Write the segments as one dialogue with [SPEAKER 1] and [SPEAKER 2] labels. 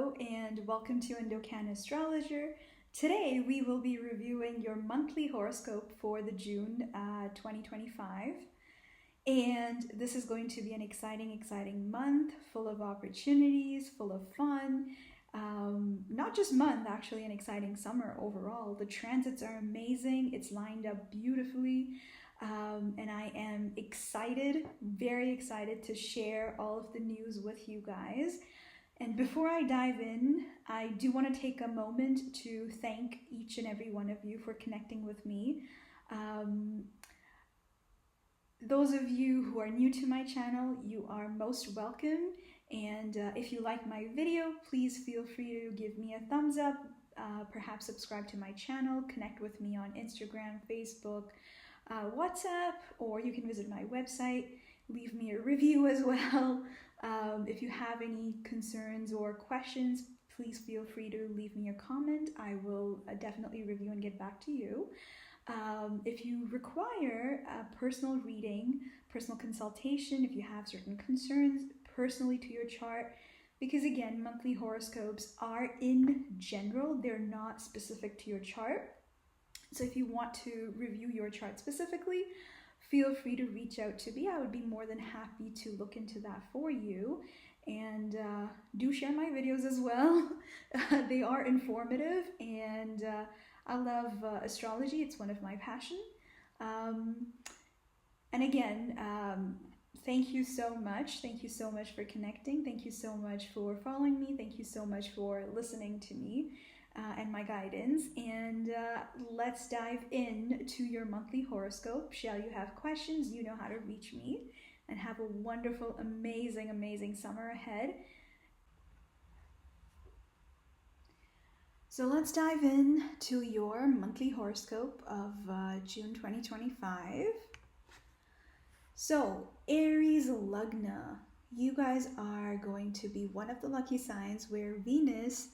[SPEAKER 1] Hello and welcome to Indocan Astrologer. Today we will be reviewing your monthly horoscope for the June 2025. And this is going to be an exciting month full of opportunities, full of fun. Not just month, actually an exciting summer overall. The transits are amazing. It's lined up beautifully. And I am excited, very excited to share all of the news with you guys. And before I dive in, I do want to take a moment to thank each and every one of you for connecting with me. Those of you who are new to my channel, you are most welcome. And if you like my video, please feel free to give me a thumbs up, perhaps subscribe to my channel, connect with me on Instagram, Facebook, WhatsApp, or you can visit my website, leave me a review as well. If you have any concerns or questions, please feel free to leave me a comment. I will definitely review and get back to you. If you require a personal reading, personal consultation, if you have certain concerns personally to your chart, because again, monthly horoscopes are in general, they're not specific to your chart. So if you want to review your chart specifically, feel free to reach out to me. I would be more than happy to look into that for you. And do share my videos as well. They are informative, and I love astrology. It's one of my passions. And again, thank you so much. Thank you so much for connecting. Thank you so much for following me. Thank you so much for listening to me and my guidance. And let's dive in to your monthly horoscope. Shall you have questions? You know how to reach me. And have a wonderful, amazing summer ahead. So let's dive in to your monthly horoscope of June 2025. So, Aries Lagna, you guys are going to be one of the lucky signs where Venus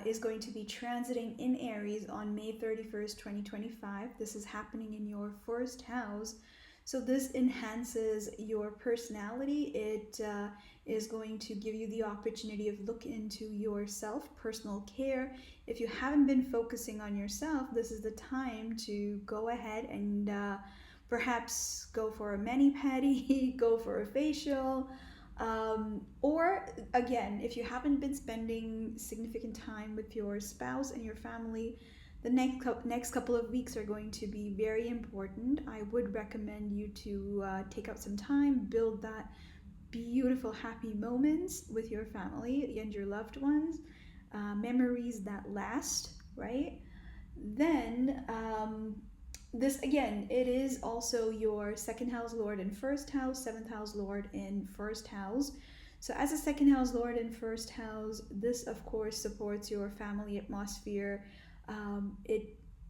[SPEAKER 1] is going to be transiting in Aries on May 31st, 2025. This is happening in your first house. So this enhances your personality. It is going to give you the opportunity of look into yourself, personal care. If you haven't been focusing on yourself, this is the time to go ahead and perhaps go for a mani-pedi, go for a facial, or again, if you haven't been spending significant time with your spouse and your family, the next couple of weeks are going to be very important. I would recommend you to take out some time, build that beautiful, happy moments with your family and your loved ones, memories that last, right? Then, this again, it is also your second house lord in first house, seventh house lord in first house. So as a second house lord in first house, this of course supports your family atmosphere.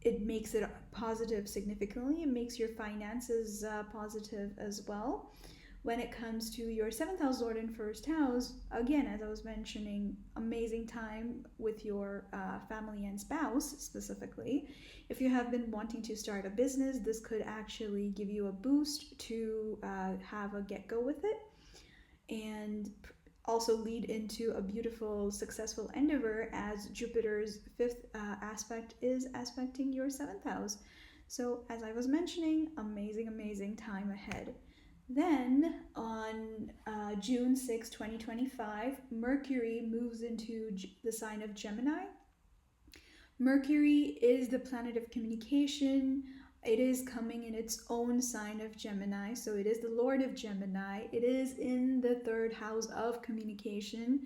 [SPEAKER 1] It makes it positive significantly. It makes your finances positive as well. When it comes to your seventh house lord in first house, again, as I was mentioning, amazing time with your family and spouse specifically. If you have been wanting to start a business, this could actually give you a boost to have a get-go with it, and also lead into a beautiful, successful endeavor, as Jupiter's fifth aspect is aspecting your seventh house. So as I was mentioning, amazing time ahead. Then on June 6, 2025, Mercury moves into the sign of Gemini. Mercury is the planet of communication. It is coming in its own sign of Gemini, so it is the Lord of Gemini. It is in the third house of communication,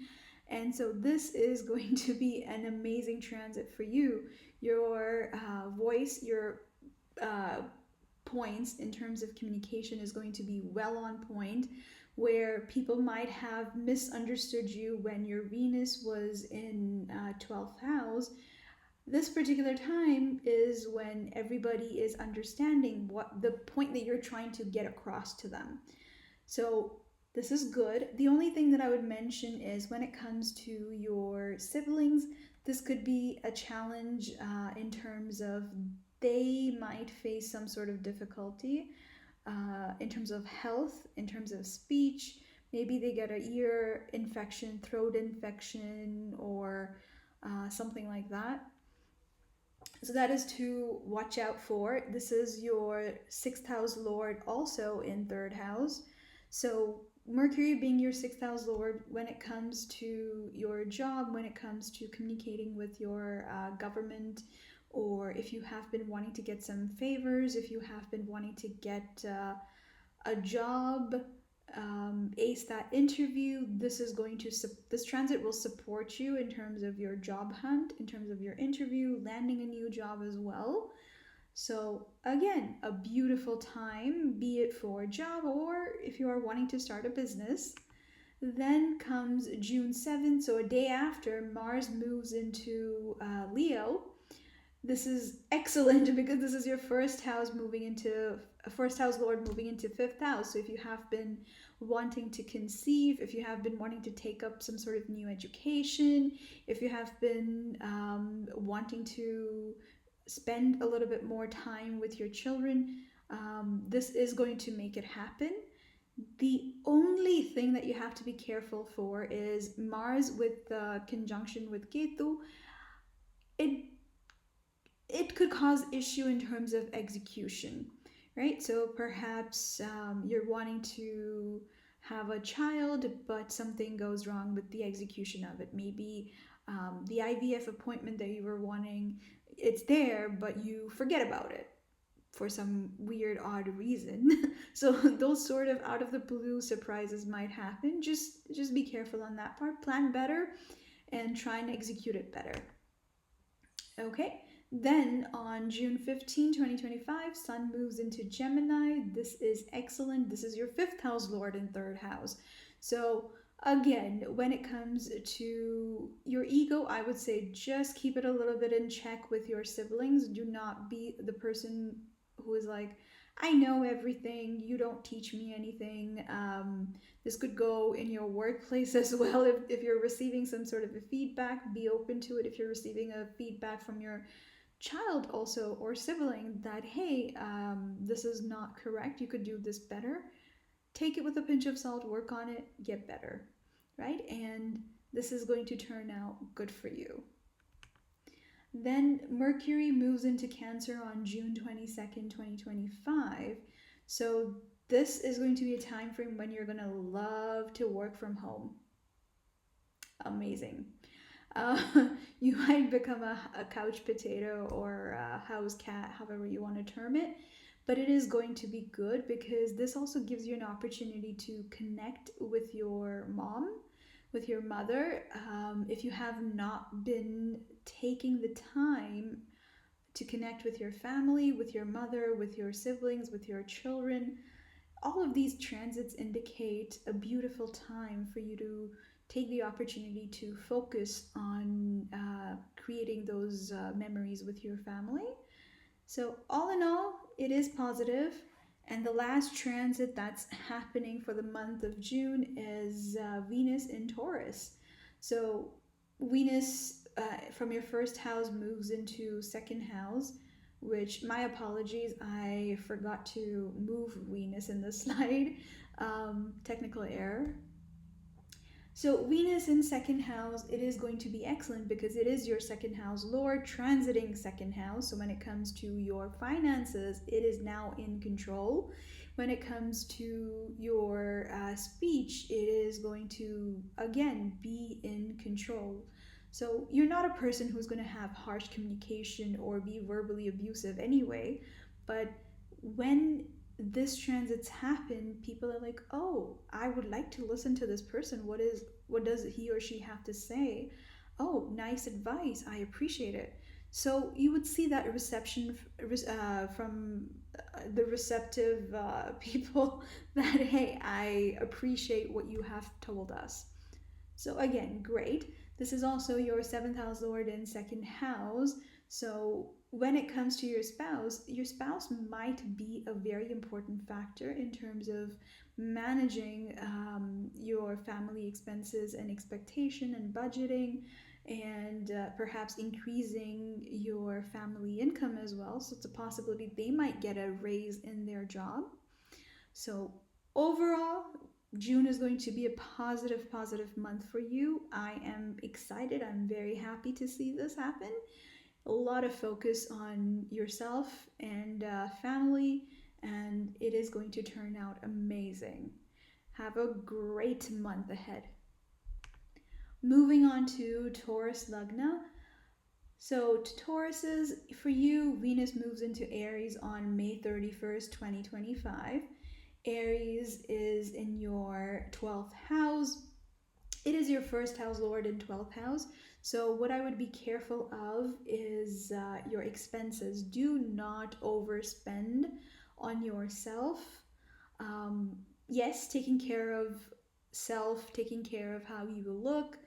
[SPEAKER 1] and so this is going to be an amazing transit for you. Your voice, your points in terms of communication is going to be well on point, where people might have misunderstood you when your Venus was in 12th house. This particular time is when everybody is understanding what the point that you're trying to get across to them. So this is good. The only thing that I would mention is when it comes to your siblings, this could be a challenge in terms of they might face some sort of difficulty in terms of health, in terms of speech, Maybe they get a ear infection, throat infection, or something like that. So that is to watch out for. This is your sixth house lord, also in third house. So Mercury being your sixth house lord, when it comes to your job, when it comes to communicating with your government, or if you have been wanting to get some favors, if you have been wanting to get a job, ace that interview, this transit will support you in terms of your job hunt, in terms of your interview, landing a new job as well. So again, a beautiful time, be it for a job or if you are wanting to start a business. Then comes June 7th, so a day after, Mars moves into Leo. This is excellent because this is your first house lord moving into fifth house. So if you have been wanting to conceive, if you have been wanting to take up some sort of new education, if you have been wanting to spend a little bit more time with your children, this is going to make it happen. The only thing that you have to be careful for is Mars with conjunction with Ketu. It it could cause issue in terms of execution, right? So perhaps you're wanting to have a child, but something goes wrong with the execution of it. Maybe the IVF appointment that you were wanting, it's there, but you forget about it for some weird, odd reason. So those sort of out of the blue surprises might happen. Just be careful on that part. Plan better and try and execute it better. Okay, then on June 15, 2025, Sun moves into Gemini. This is excellent. This is your fifth house lord in third house. So again, when it comes to your ego, I would say just keep it a little bit in check with your siblings. Do not be the person who is like, I know everything, you don't teach me anything. This could go in your workplace as well. If you're receiving some sort of a feedback, be open to it. If you're receiving a feedback from your child also or sibling that, hey, this is not correct, you could do this better, take it with a pinch of salt, work on it, get better, right? And this is going to turn out good for you. Then Mercury moves into Cancer on June 22nd, 2025. So this is going to be a time frame when you're going to love to work from home. Amazing. Uh, you might become a couch potato or a house cat, however you want to term it. But it is going to be good because this also gives you an opportunity to connect with your mom, with your mother. If you have not been taking the time to connect with your family, with your mother, with your siblings, with your children, all of these transits indicate a beautiful time for you to take the opportunity to focus on creating those memories with your family. So, all in all, it is positive. And the last transit that's happening for the month of June is Venus in Taurus. So, Venus from your first house moves into second house, which, my apologies, I forgot to move Venus in the slide. Technical error. So Venus in second house, it is going to be excellent because it is your second house lord transiting second house. So when it comes to your finances, it is now in control. When it comes to your speech, it is going to again be in control. So you're not a person who's going to have harsh communication or be verbally abusive anyway, but when this transits happen, people are like, oh, I would like to listen to this person. What does he or she have to say? Oh, nice advice, I appreciate it. So you would see that reception from the receptive people that, hey, I appreciate what you have told us. So again, great. This is also your seventh house lord in second house. So when it comes to your spouse might be a very important factor in terms of managing your family expenses and expectation and budgeting, and perhaps increasing your family income as well. So it's a possibility they might get a raise in their job. So overall, June is going to be a positive month for you. I am excited. I'm very happy to see this happen. A lot of focus on yourself and family, and it is going to turn out amazing. Have a great month ahead. Moving on to Taurus Lagna. So, to Tauruses, for you, Venus moves into Aries on May 31st, 2025. Aries is in your 12th house. It is your first house lord in 12th house. So what I would be careful of is your expenses. Do not overspend on yourself. Yes, taking care of self, taking care of how you look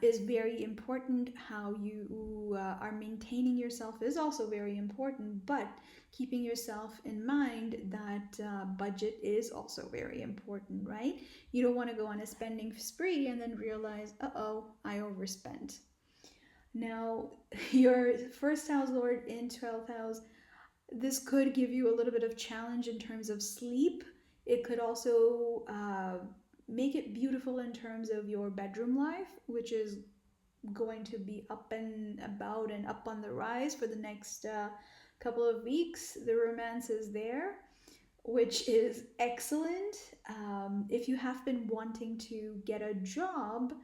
[SPEAKER 1] is very important. How you are maintaining yourself is also very important, but keeping yourself in mind that budget is also very important, right? You don't want to go on a spending spree and then realize, uh-oh, I overspent. Now, your first house lord in 12th house, this could give you a little bit of challenge in terms of sleep. It could also make it beautiful in terms of your bedroom life, which is going to be up and about and up on the rise for the next couple of weeks. The romance is there, which is excellent. If you have been wanting to get a job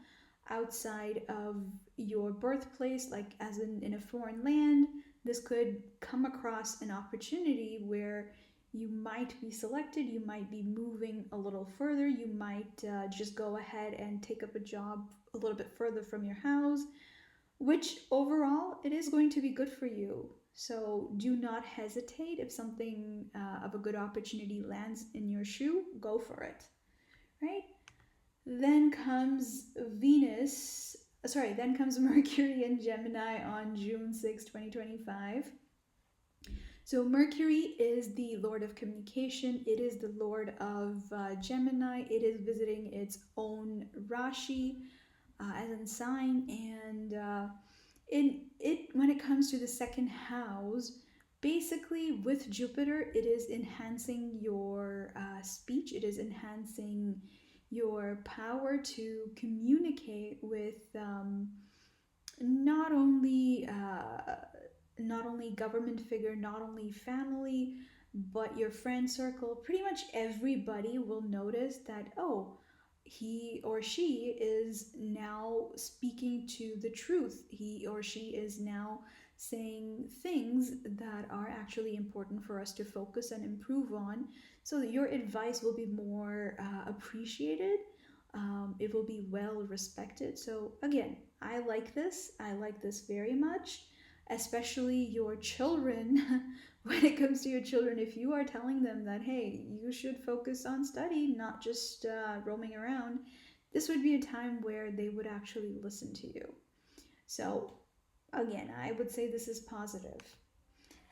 [SPEAKER 1] outside of your birthplace, like as in a foreign land, this could come across an opportunity where you might be selected, you might be moving a little further, you might just go ahead and take up a job a little bit further from your house, which overall it is going to be good for you. So do not hesitate. If something of a good opportunity lands in your shoe, go for it, right? Then comes then comes Mercury in Gemini on June 6, 2025. So Mercury is the Lord of communication. It is the Lord of Gemini. It is visiting its own Rashi, as in sign, and when it comes to the second house, basically with Jupiter, it is enhancing your speech. It is enhancing your power to communicate with not only government figure, not only family, but your friend circle. Pretty much everybody will notice that, oh, he or she is now speaking to the truth. He or she is now saying things that are actually important for us to focus and improve on, so that your advice will be more appreciated. It will be well respected. So again, I like this. I like this very much, especially your children. When it comes to your children, if you are telling them that, hey, you should focus on study, not just roaming around, this would be a time where they would actually listen to you. So again, I would say this is positive.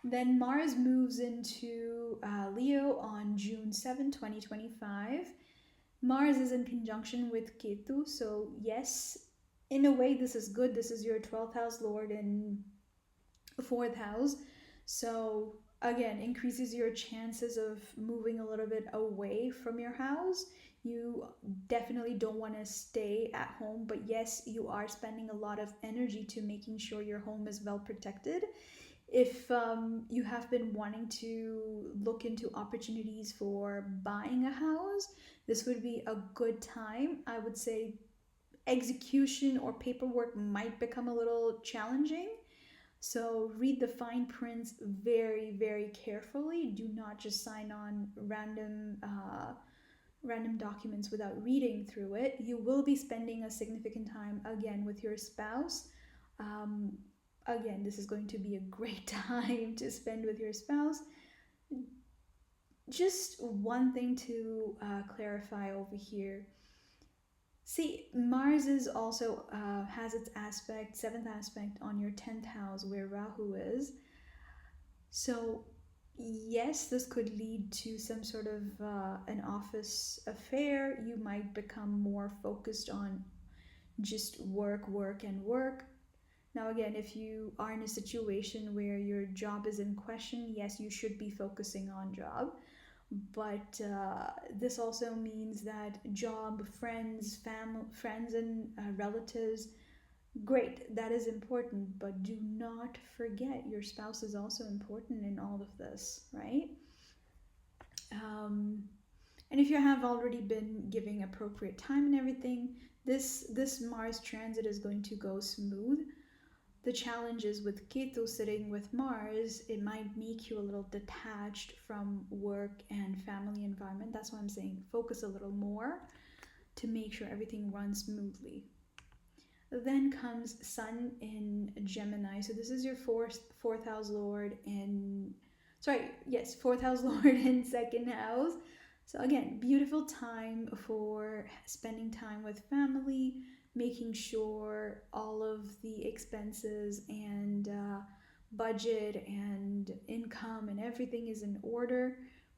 [SPEAKER 1] Then Mars moves into Leo on June 7, 2025. Mars is in conjunction with Ketu, so yes, in a way this is good. This is your 12th house lord in 4th house. So again, increases your chances of moving a little bit away from your house. You definitely don't want to stay at home, but yes, you are spending a lot of energy to making sure your home is well protected. If you have been wanting to look into opportunities for buying a house, this would be a good time. I would say execution or paperwork might become a little challenging. So read the fine prints very, very carefully. Do not just sign on random documents without reading through it. You will be spending a significant time again with your spouse. Again, this is going to be a great time to spend with your spouse. Just one thing to clarify over here. See, Mars is also has its aspect, 7th aspect on your 10th house where Rahu is. So yes, this could lead to some sort of an office affair. You might become more focused on just work, work, and work. Now again, if you are in a situation where your job is in question, yes, you should be focusing on job. But this also means that job, friends, friends and relatives, great, that is important, but do not forget your spouse is also important in all of this, right? Um, and if you have already been giving appropriate time and everything, this Mars transit is going to go smooth. The challenge is with Ketu sitting with Mars, it might make you a little detached from work and family environment. That's why I'm saying focus a little more to make sure everything runs smoothly. Then comes Sun in Gemini. So this is your fourth house lord in, sorry, yes, fourth house lord in second house. So again, beautiful time for spending time with family, making sure all of the expenses and budget and income and everything is in order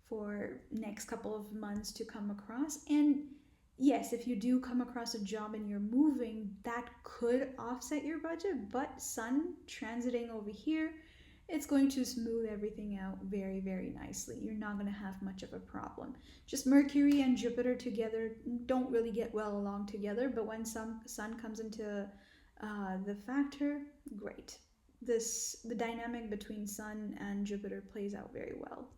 [SPEAKER 1] for next couple of months to come across. And yes, if you do come across a job and you're moving, that could offset your budget, but Sun transiting over here, it's going to smooth everything out very, very nicely. You're not going to have much of a problem. Just Mercury and Jupiter together don't really get well along together, but when Sun comes into the factor, great. The dynamic between Sun and Jupiter plays out very well.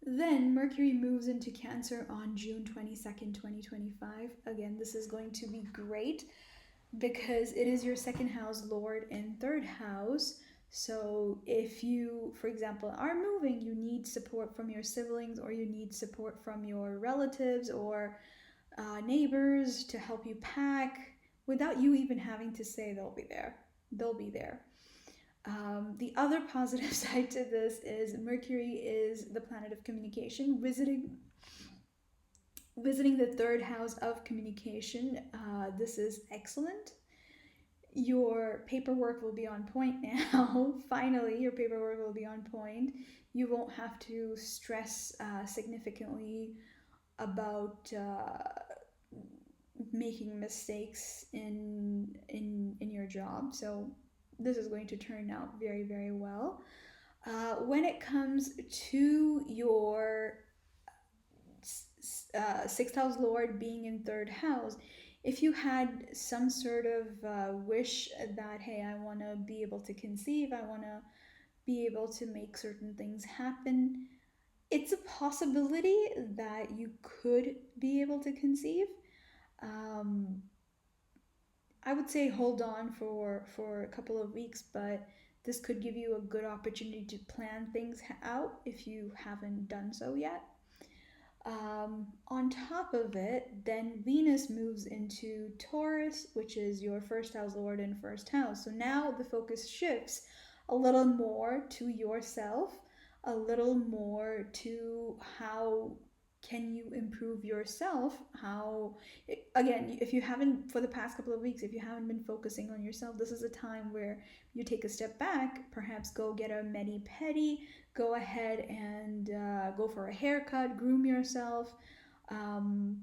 [SPEAKER 1] Then Mercury moves into Cancer on June 22nd, 2025. Again, this is going to be great because it is your second house lord and third house. So if you, for example, are moving, you need support from your siblings or you need support from your relatives or neighbors to help you pack without you even having to say they'll be there. They'll be there. The other positive side to this is Mercury is the planet of communication, visiting the third house of communication. This is excellent. Your paperwork will be on point now. Finally, your paperwork will be on point. You won't have to stress significantly about making mistakes in your job. So this is going to turn out very, very well. When it comes to your sixth house lord being in third house, if you had some sort of wish that, hey, I want to be able to conceive, I want to be able to make certain things happen, it's a possibility that you could be able to conceive. Um, I would say hold on for a couple of weeks, but this could give you a good opportunity to plan things out if you haven't done so yet. On top of it, then Venus moves into Taurus, which is your first house lord and first house. So now the focus shifts a little more to yourself, a little more to how can you improve yourself, how, again, if you haven't, for the past couple of weeks, if you haven't been focusing on yourself, this is a time where you take a step back, perhaps go get a mani-pedi, go ahead and go for a haircut, groom yourself, um,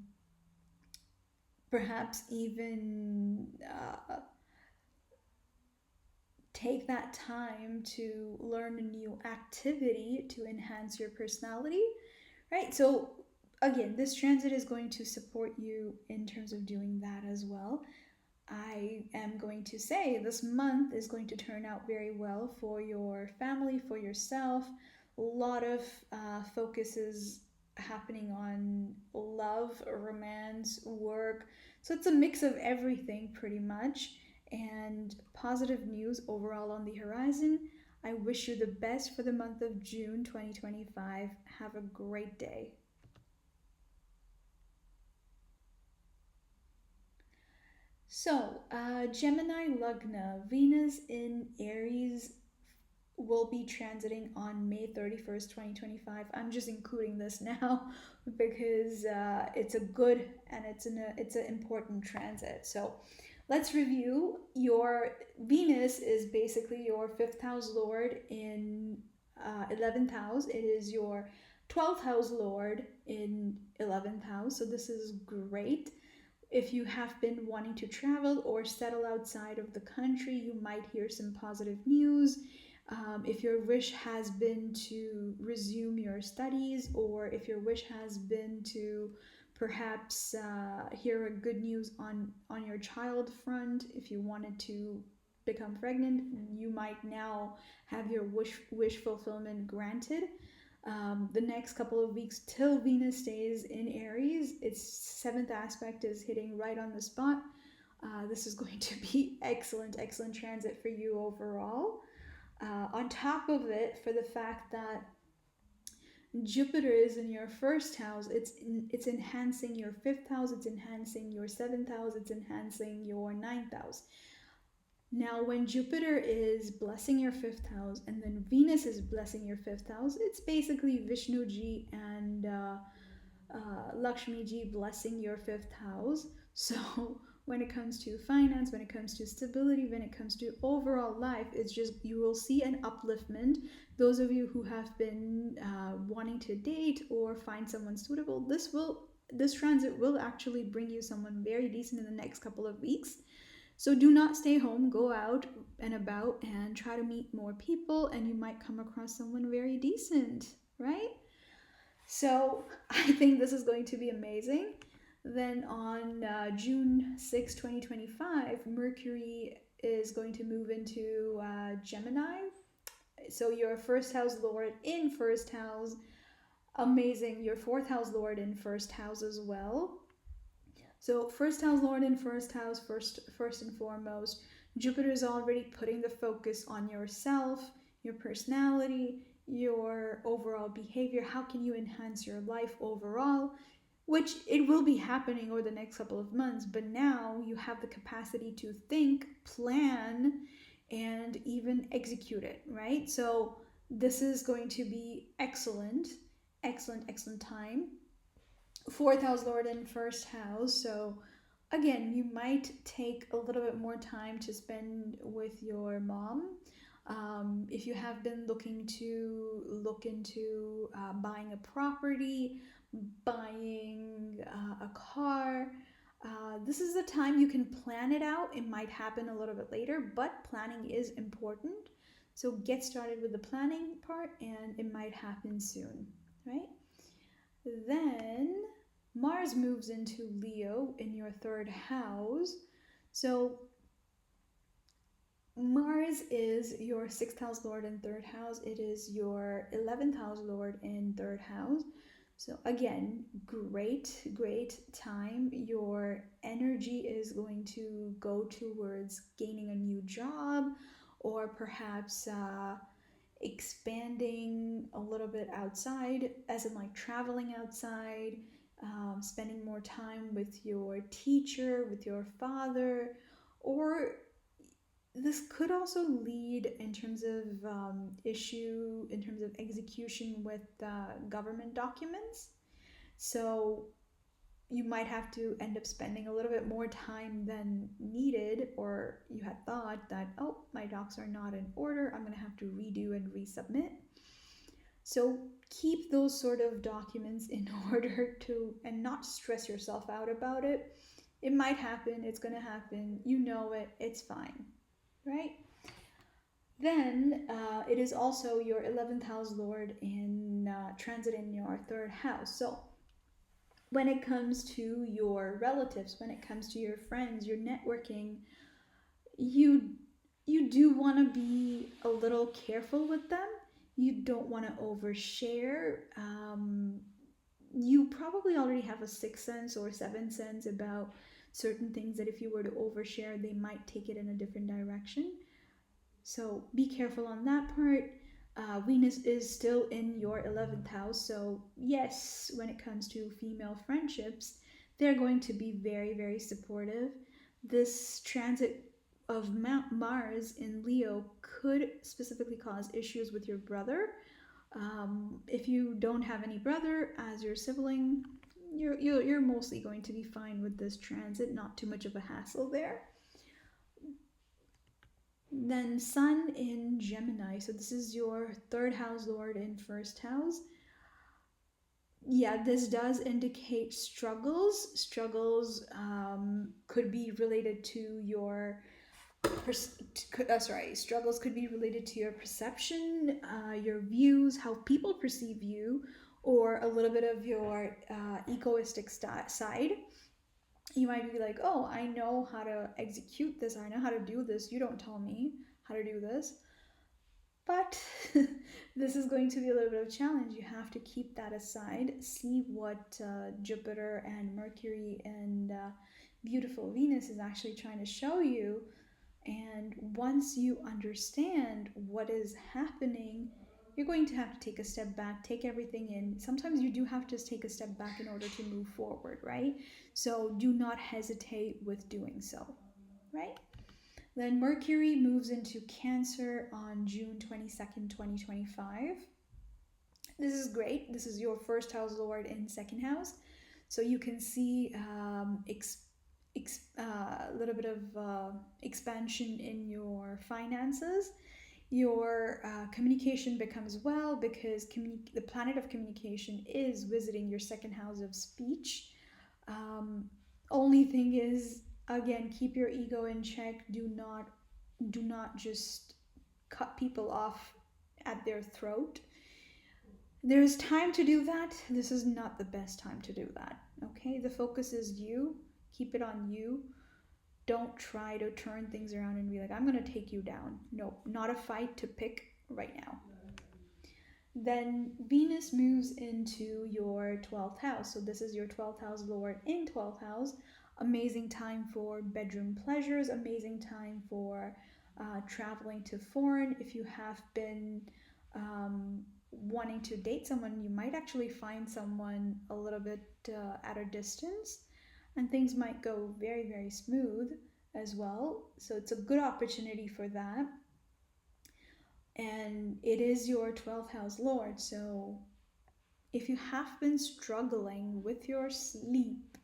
[SPEAKER 1] perhaps even take that time to learn a new activity to enhance your personality, right? So again, this transit is going to support you in terms of doing that as well. I am going to say this month is going to turn out very well for your family, for yourself. A lot of focus is happening on love, romance, work. So it's a mix of everything pretty much. And positive news overall on the horizon. I wish you the best for the month of June 2025. Have a great day. So, Gemini Lugna, Venus in Aries will be transiting on May 31st, 2025. I'm just including this now because it's a good and it's an important transit. So, let's review. Your Venus is basically your fifth house lord in 11th house. It is your 12th house lord in 11th house. So, this is great. If you have been wanting to travel or settle outside of the country, you might hear some positive news. If your wish has been to resume your studies, or if your wish has been to perhaps hear a good news on your child front, if you wanted to become pregnant, you might now have your wish fulfillment granted. The next couple of weeks till Venus stays in Aries, its seventh aspect is hitting right on the spot. This is going to be excellent transit for you overall. On top of it, for the fact that Jupiter is in your first house, it's enhancing your fifth house, it's enhancing your seventh house, it's enhancing your ninth house. Now, when Jupiter is blessing your fifth house and then Venus is blessing your fifth house, it's basically Vishnu Ji and Lakshmi Ji blessing your fifth house. So when it comes to finance, when it comes to stability, when it comes to overall life, it's just you will see an upliftment. Those of you who have been wanting to date or find someone suitable, this transit will actually bring you someone very decent in the next couple of weeks. So do not stay home, go out and about and try to meet more people, and you might come across someone very decent, right? So I think this is going to be amazing. Then on June 6, 2025, Mercury is going to move into Gemini. So your first house lord in first house, amazing. Your fourth house lord in first house as well. So first house lord in first house, first and foremost, Jupiter is already putting the focus on yourself, your personality, your overall behavior. How can you enhance your life overall? Which it will be happening over the next couple of months, but now you have the capacity to think, plan, and even execute it, right? So this is going to be excellent time. Fourth house lord in first house, so again, you might take a little bit more time to spend with your mom. If you have been looking into buying a property, buying a car, this is the time you can plan it out. It might happen a little bit later, but planning is important. So get started with the planning part and it might happen soon, right? Then Mars moves into Leo in your third house. So Mars is your sixth house lord in third house. It is your 11th house lord in third house. So again, great time. Your energy is going to go towards gaining a new job, or perhaps expanding a little bit outside, as in like traveling outside, spending more time with your teacher, with your father, or this could also lead in terms of in terms of execution with government documents. So you might have to end up spending a little bit more time than needed, or you had thought that, oh, my docs are not in order, I'm going to have to redo and resubmit. So keep those sort of documents in order to, and not stress yourself out about it. It might happen, it's going to happen, you know it, it's fine, right? Then it is also your 11th house lord in transit in your third house. So when it comes to your relatives, when it comes to your friends, your networking, you do want to be a little careful with them. You don't want to overshare. You probably already have a sixth sense or seventh sense about certain things that if you were to overshare, they might take it in a different direction. So be careful on that part. Venus is still in your 11th house, so yes, when it comes to female friendships, they're going to be very supportive. This transit of Mars in Leo could specifically cause issues with your brother. If you don't have any brother as your sibling, you're mostly going to be fine with this transit, not too much of a hassle there. Then Sun in Gemini. So this is your third house lord in first house. Yeah, this does indicate struggles. Struggles could be related to your struggles could be related to your perception, your views, how people perceive you, or a little bit of your egoistic side. You might be like, oh, I know how to execute this, I know how to do this, you don't tell me how to do this. But this is going to be a little bit of a challenge. You have to keep that aside, see what Jupiter and Mercury and beautiful Venus is actually trying to show you. And once you understand what is happening, you're going to have to take a step back, take everything in. Sometimes you do have to take a step back in order to move forward, right? So do not hesitate with doing so, right? Then Mercury moves into Cancer on June 22nd, 2025. This is great. This is your first house lord in second house. So you can see a little bit of expansion in your finances. Your communication becomes well because the planet of communication is visiting your second house of speech. Only thing is, again, keep your ego in check. Do not just cut people off at their throat. There's time to do that. This is not the best time to do that. Okay, the focus is you. Keep it on you. Don't try to turn things around and be like, I'm going to take you down. No, not a fight to pick right now. Then Venus moves into your 12th house. So this is your 12th house lord in 12th house. Amazing time for bedroom pleasures, amazing time for traveling to foreign. If you have been wanting to date someone, you might actually find someone a little bit at a distance, and things might go very, very smooth as well. So it's a good opportunity for that. And it is your 12th house lord. So if you have been struggling with your sleep,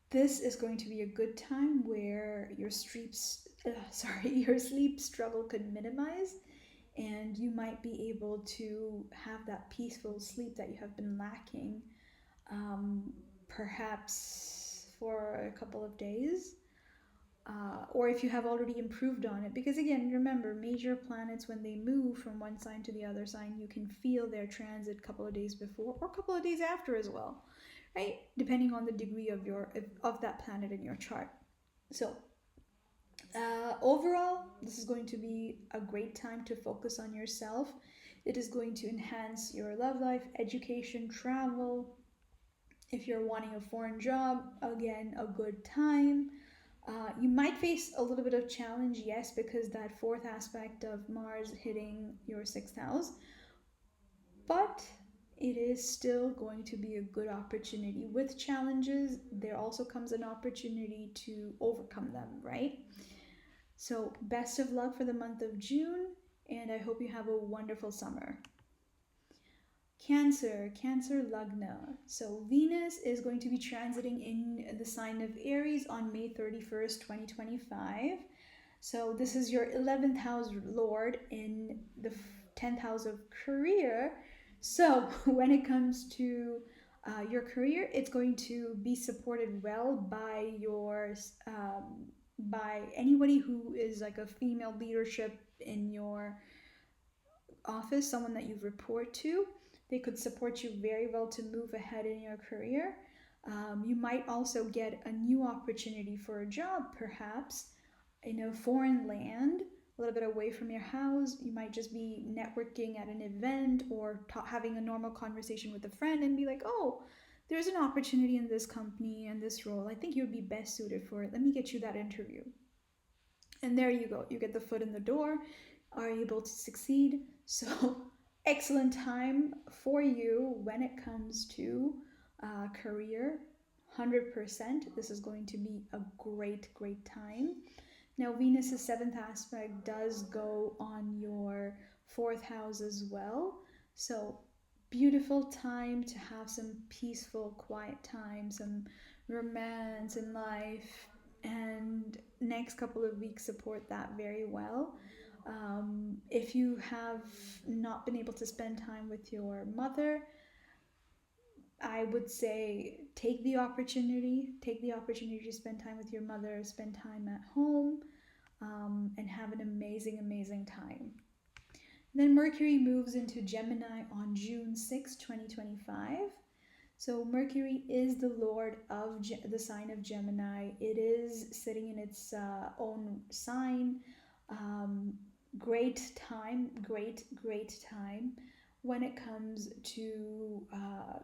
[SPEAKER 1] this is going to be a good time where your sleep struggle could minimize, and you might be able to have that peaceful sleep that you have been lacking, perhaps for a couple of days. Or if you have already improved on it. Because again, remember, major planets, when they move from one sign to the other sign, you can feel their transit a couple of days before or a couple of days after as well, right? Depending on the degree of that planet in your chart. So overall, this is going to be a great time to focus on yourself. It is going to enhance your love life, education, travel. If you're wanting a foreign job, again, a good time. You might face a little bit of challenge, yes, because that fourth aspect of Mars hitting your sixth house, but it is still going to be a good opportunity. With challenges, there also comes an opportunity to overcome them, right? So best of luck for the month of June, and I hope you have a wonderful summer. Cancer Lagna. So Venus is going to be transiting in the sign of Aries on May 31st, 2025. So this is your 11th house lord in the 10th house of career. So when it comes to your career, it's going to be supported well by by anybody who is like a female leadership in your office, someone that you report to. They could support you very well to move ahead in your career. You might also get a new opportunity for a job, perhaps in a foreign land, a little bit away from your house. You might just be networking at an event or having a normal conversation with a friend and be like, oh, there's an opportunity in this company and this role. I think you would be best suited for it. Let me get you that interview. And there you go. You get the foot in the door, are able to succeed. So excellent time for you when it comes to career. 100%. This is going to be a great, great time. Now, Venus's seventh aspect does go on your fourth house as well. So, beautiful time to have some peaceful, quiet time, some romance in life, and next couple of weeks support that very well. If you have not been able to spend time with your mother, I would say take the opportunity to spend time with your mother, spend time at home. and have an amazing time. Then Mercury moves into Gemini on June 6, 2025. So Mercury is the lord of the sign of Gemini. It is sitting in its own sign. Great time, great time when it comes to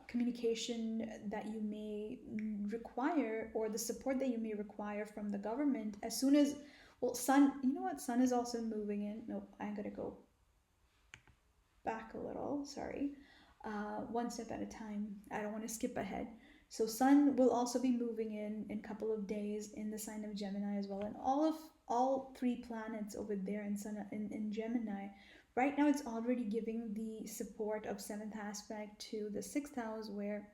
[SPEAKER 1] communication that you may require, or the support that you may require from the government. As soon as, well, Sun, you know what? Sun is also moving in. Nope, I'm gonna go back a little. Sorry. One step at a time. I don't want to skip ahead. So Sun will also be moving in a couple of days in the sign of Gemini as well, and all three planets over there in Sun in Gemini. Right now, it's already giving the support of seventh aspect to the sixth house, where,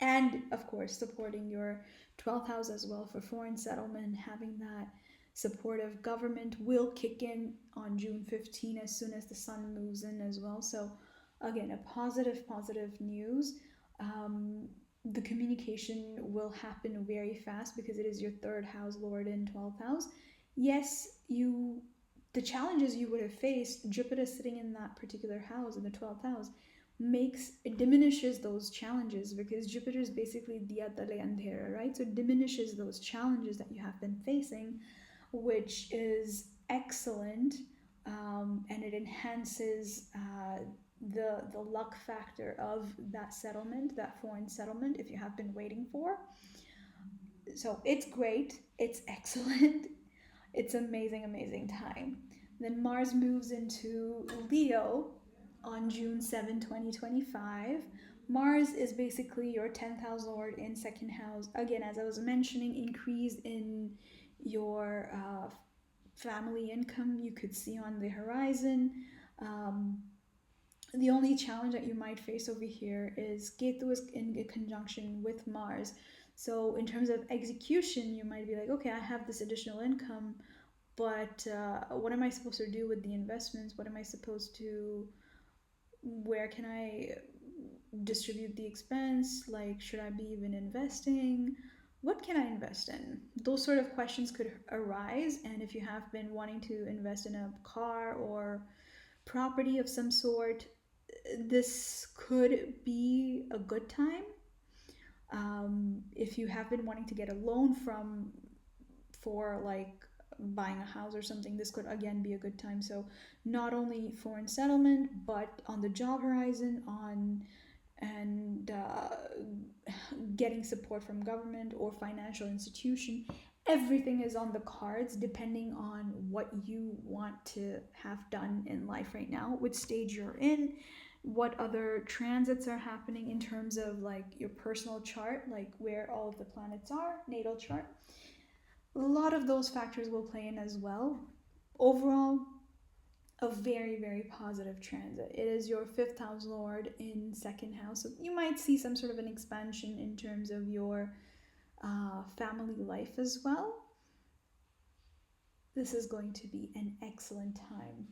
[SPEAKER 1] and of course supporting your 12th house as well for foreign settlement. Having that supportive government will kick in on June 15 as soon as the sun moves in as well. So again, a positive news. The communication will happen very fast because it is your third house lord in 12th house. Yes, the challenges you would have faced, Jupiter sitting in that particular house, in the 12th house, it diminishes those challenges, because Jupiter is basically Dia Tale Andhera, right? So it diminishes those challenges that you have been facing, which is excellent, and it enhances the luck factor of that settlement, that foreign settlement, if you have been waiting for. So it's great, it's excellent, it's amazing time. Then Mars moves into Leo on June 7, 2025. Mars is basically your 10th house lord in second house. Again, as I was mentioning, increase in your family income you could see on the horizon. The only challenge that you might face over here is Ketu is in conjunction with Mars. So in terms of execution, you might be like, okay, I have this additional income, but what am I supposed to do with the investments? What am I supposed to, where can I distribute the expense? Like, should I be even investing? What can I invest in? Those sort of questions could arise. And if you have been wanting to invest in a car or property of some sort, this could be a good time. If you have been wanting to get a loan for like buying a house or something, this could again be a good time. So not only foreign settlement, but on the job horizon, and getting support from government or financial institution. Everything is on the cards depending on what you want to have done in life right now, which stage you're in, what other transits are happening in terms of like your personal chart, like where all of the planets are, natal chart. A lot of those factors will play in as well. Overall, a very positive transit. It is your fifth house lord in second house, so you might see some sort of an expansion in terms of your family life as well. This is going to be an excellent time.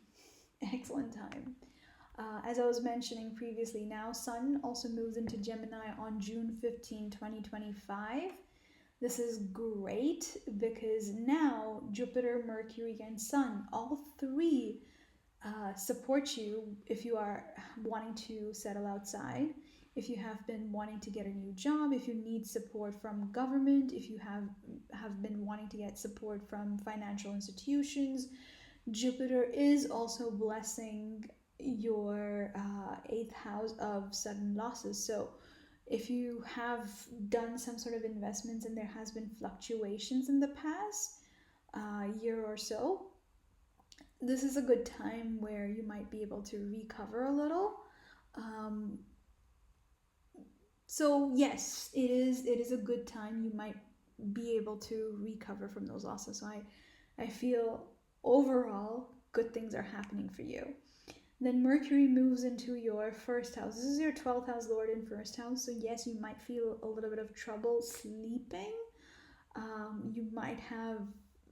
[SPEAKER 1] As I was mentioning previously, now Sun also moves into Gemini on June 15, 2025. This is great because now Jupiter, Mercury, and Sun, all three support you if you are wanting to settle outside, if you have been wanting to get a new job, if you need support from government, if you have been wanting to get support from financial institutions. Jupiter is also blessing your 8th house of sudden losses. So if you have done some sort of investments and there has been fluctuations in the past year or so, this is a good time where you might be able to recover a little. So yes, it is a good time. You might be able to recover from those losses. So I feel overall good things are happening for you. Then Mercury moves into your first house. This is your 12th house lord in first house. So yes, you might feel a little bit of trouble sleeping. You might have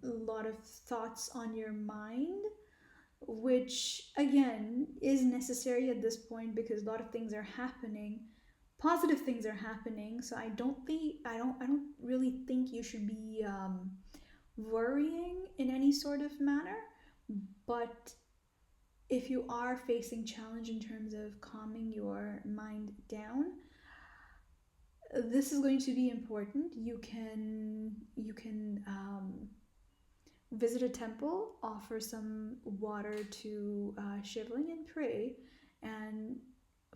[SPEAKER 1] a lot of thoughts on your mind, which again is necessary at this point because a lot of things are happening. Positive things are happening. So I don't really think you should be worrying in any sort of manner, but if you are facing challenge in terms of calming your mind down, this is going to be important. You can visit a temple, offer some water to Shivling, and pray. And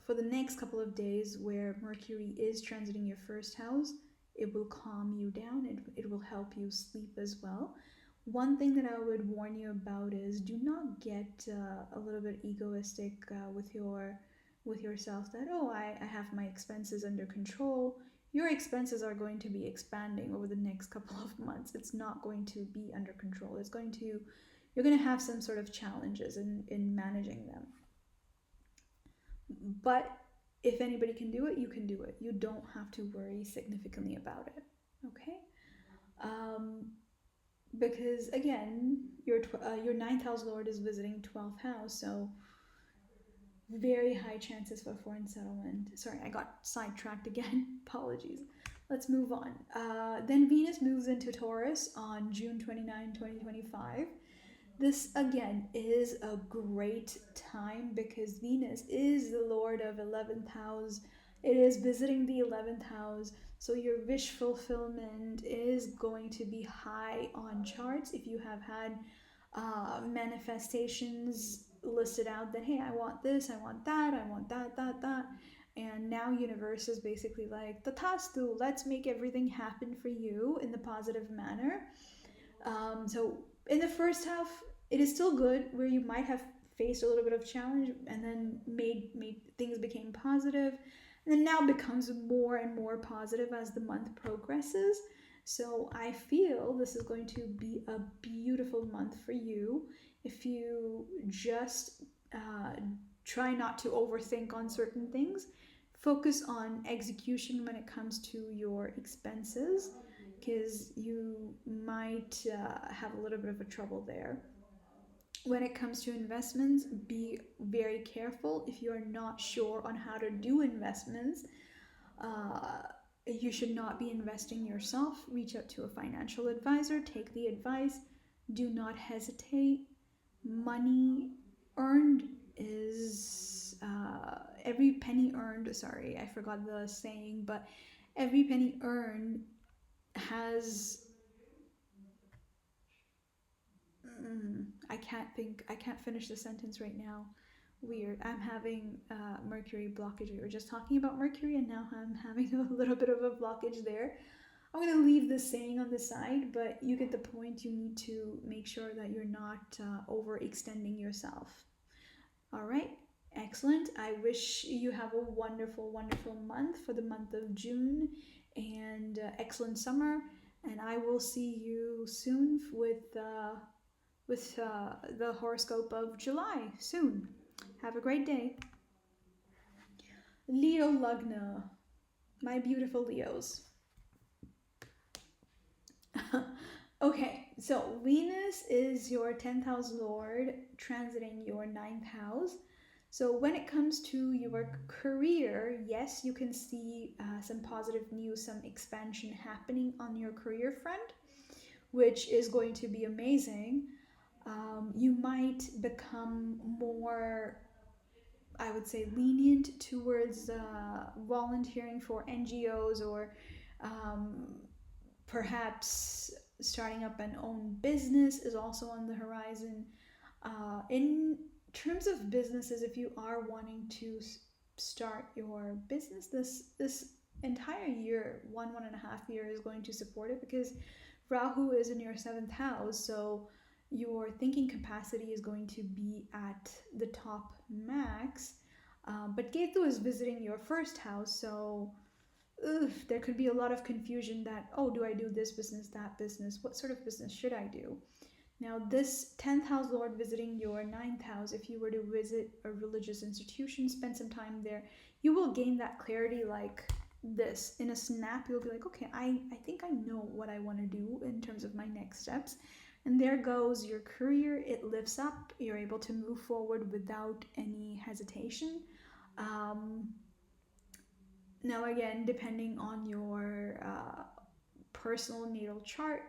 [SPEAKER 1] for the next couple of days, where Mercury is transiting your first house, it will calm you down. It will help you sleep as well. One thing that I would warn you about is do not get a little bit egoistic with yourself that, oh, I have my expenses under control. Your expenses are going to be expanding over the next couple of months. It's not going to be under control. You're going to have some sort of challenges in managing them. But if anybody can do it, you can do it. You don't have to worry significantly about it. Okay? Um, because again, your ninth house lord is visiting 12th house, so very high chances for foreign settlement. Sorry, I got sidetracked again. Apologies. Let's move on. Then Venus moves into Taurus on June 29, 2025. This again is a great time because Venus is the lord of 11th house. It is visiting the 11th house. So your wish fulfillment is going to be high on charts. If you have had manifestations listed out that, hey, I want this, I want that, I want that. And now universe is basically like, Tatastu, let's make everything happen for you in the positive manner. So in the first half, it is still good where you might have faced a little bit of challenge and then made things became positive, and then now becomes more and more positive as the month progresses. So I feel this is going to be a beautiful month for you if you just try not to overthink on certain things. Focus on execution when it comes to your expenses, because you might have a little bit of a trouble there. When it comes to investments, be very careful. If you are not sure on how to do investments, uh, you should not be investing yourself. Reach out to a financial advisor, take the advice, do not hesitate. Money earned is every penny earned. Sorry, I forgot the saying, but every penny earned has I can't finish the sentence right now. Weird. I'm having Mercury blockage. We were just talking about Mercury, and now I'm having a little bit of a blockage there. I'm going to leave this saying on the side, but you get the point. You need to make sure that you're not overextending yourself. All right. Excellent. I wish you have a wonderful, wonderful month for the month of June, and excellent summer. And I will see you soon with the horoscope of July soon. Have a great day. Leo Lugna, my beautiful Leos. Okay, so Venus is your 10th house lord, transiting your 9th house. So when it comes to your career, yes, you can see some positive news, some expansion happening on your career front, which is going to be amazing. You might become more, I would say, lenient towards volunteering for NGOs, or perhaps starting up an own business is also on the horizon. In terms of businesses, if you are wanting to start your business, this entire year, one and a half year, is going to support it, because Rahu is in your 7th house, so your thinking capacity is going to be at the top max. But Ketu is visiting your 1st house, so there could be a lot of confusion that, oh, do I do this business, that business? What sort of business should I do? Now, this 10th house lord visiting your 9th house, if you were to visit a religious institution, spend some time there, you will gain that clarity like this. In a snap, you'll be like, okay, I think I know what I want to do in terms of my next steps. And there goes your career. It lifts up. You're able to move forward without any hesitation. Now, again, depending on your personal natal chart,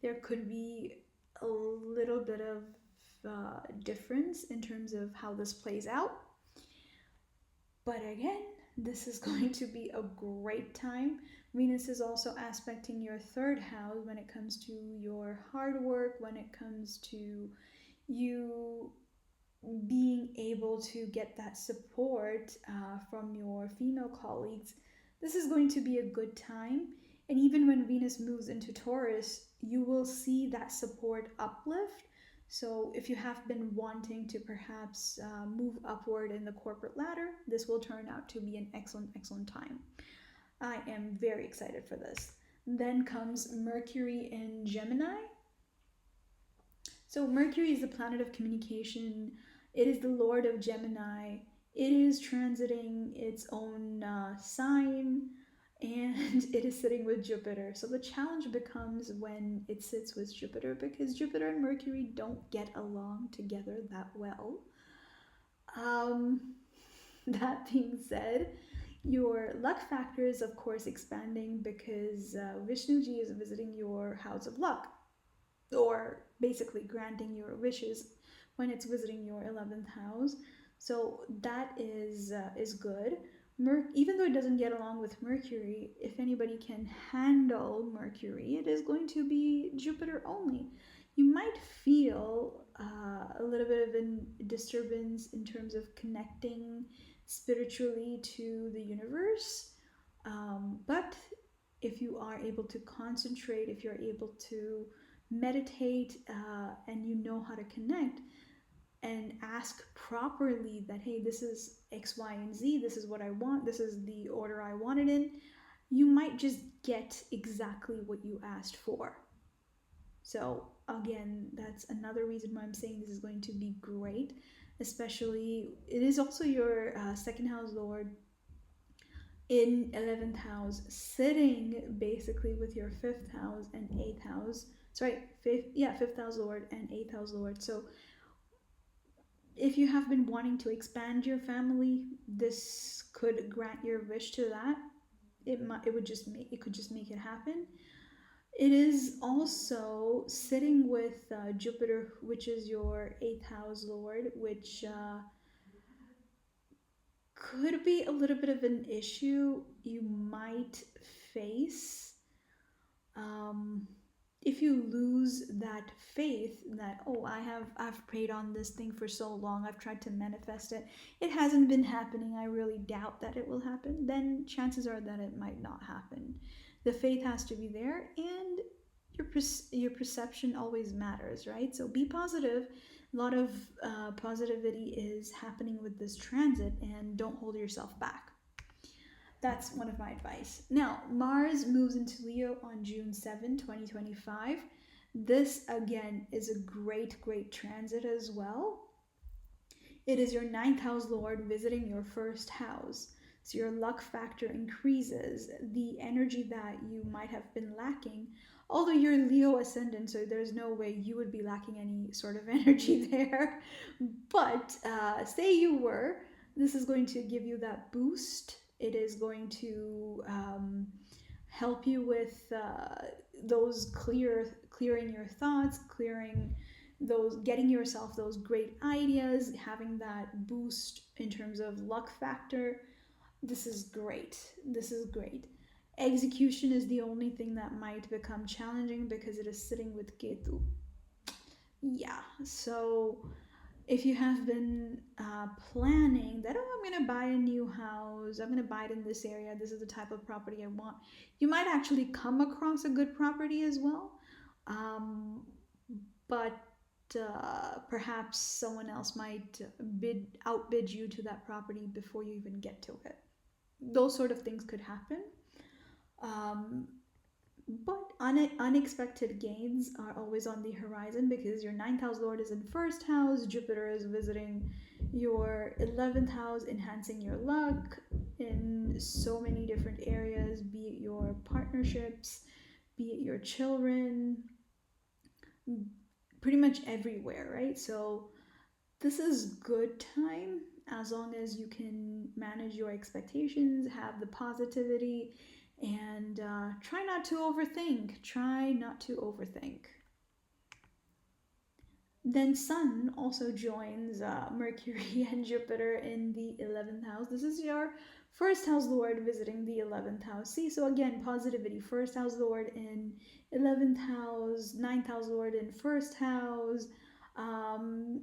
[SPEAKER 1] There could be a little bit of difference in terms of how this plays out. But again, this is going to be a great time. Venus is also aspecting your third house when it comes to your hard work, when it comes to you being able to get that support from your female colleagues. This is going to be a good time. And even when Venus moves into Taurus, you will see that support uplift. So if you have been wanting to perhaps move upward in the corporate ladder, this will turn out to be an excellent, excellent time. I am very excited for this. Then comes Mercury in Gemini. So Mercury is the planet of communication. It is the lord of Gemini. It is transiting its own sign, and it is sitting with Jupiter. So the challenge becomes when it sits with Jupiter, because Jupiter and Mercury don't get along together that well. That being said, your luck factor is of course expanding because Vishnuji is visiting your house of luck, or basically granting your wishes when it's visiting your 11th house. So that is good. Even though it doesn't get along with Mercury, if anybody can handle Mercury, it is going to be Jupiter only. You might feel a little bit of a disturbance in terms of connecting spiritually to the universe, but if you are able to concentrate, if you're able to meditate, and you know how to connect and ask properly that, hey, this is X, Y, and Z, this is what I want, this is the order I want it in, you might just get exactly what you asked for. So again, that's another reason why I'm saying this is going to be great. Especially, it is also your second house lord in 11th house, sitting basically with your 5th house and 8th house. Sorry, 5th house lord and 8th house lord. So if you have been wanting to expand your family, this could grant your wish to that. It could just make it happen. It is also sitting with Jupiter, which is your 8th house lord, which could be a little bit of an issue you might face. If you lose that faith that, oh, I've prayed on this thing for so long, I've tried to manifest it, it hasn't been happening, I really doubt that it will happen, then chances are that it might not happen. The faith has to be there, and your perception always matters, right? So be positive. A lot of positivity is happening with this transit, and don't hold yourself back. That's one of my advice. Now, Mars moves into Leo on June 7, 2025. This, again, is a great, great transit as well. It is your 9th house lord visiting your 1st house. So your luck factor increases. The energy that you might have been lacking, although you're Leo ascendant, so there's no way you would be lacking any sort of energy there. But say you were, this is going to give you that boost. It is going to help you with those clearing your thoughts, getting yourself those great ideas, having that boost in terms of luck factor. This is great. This is great. Execution is the only thing that might become challenging because it is sitting with Ketu. Yeah, so if you have been planning that, oh, I'm going to buy a new house, I'm going to buy it in this area, this is the type of property I want, you might actually come across a good property as well. But perhaps someone else might outbid you to that property before you even get to it. Those sort of things could happen. But unexpected gains are always on the horizon because your 9th house lord is in 1st house, Jupiter is visiting your 11th house, enhancing your luck in so many different areas, be it your partnerships, be it your children, pretty much everywhere, right? So this is good time as long as you can manage your expectations, have the positivity, And try not to overthink. Try not to overthink. Then Sun also joins Mercury and Jupiter in the 11th house. This is your first house Lord visiting the 11th house. See, so again, positivity. First house Lord in 11th house, ninth house Lord in first house.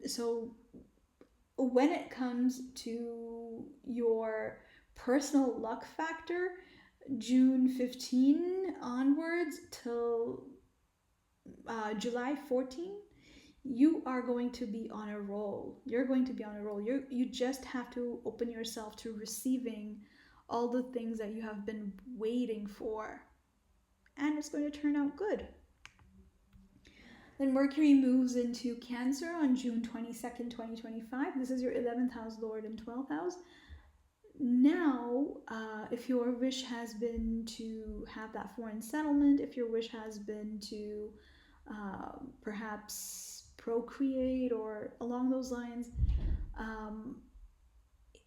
[SPEAKER 1] So when it comes to your personal luck factor, June 15 onwards till July 14, you are going to be on a roll. You're going to be on a roll. You just have to open yourself to receiving all the things that you have been waiting for. And it's going to turn out good. Then Mercury moves into Cancer on June 22nd, 2025. This is your 11th house Lord and 12th house. Now, if your wish has been to have that foreign settlement, if your wish has been to perhaps procreate or along those lines,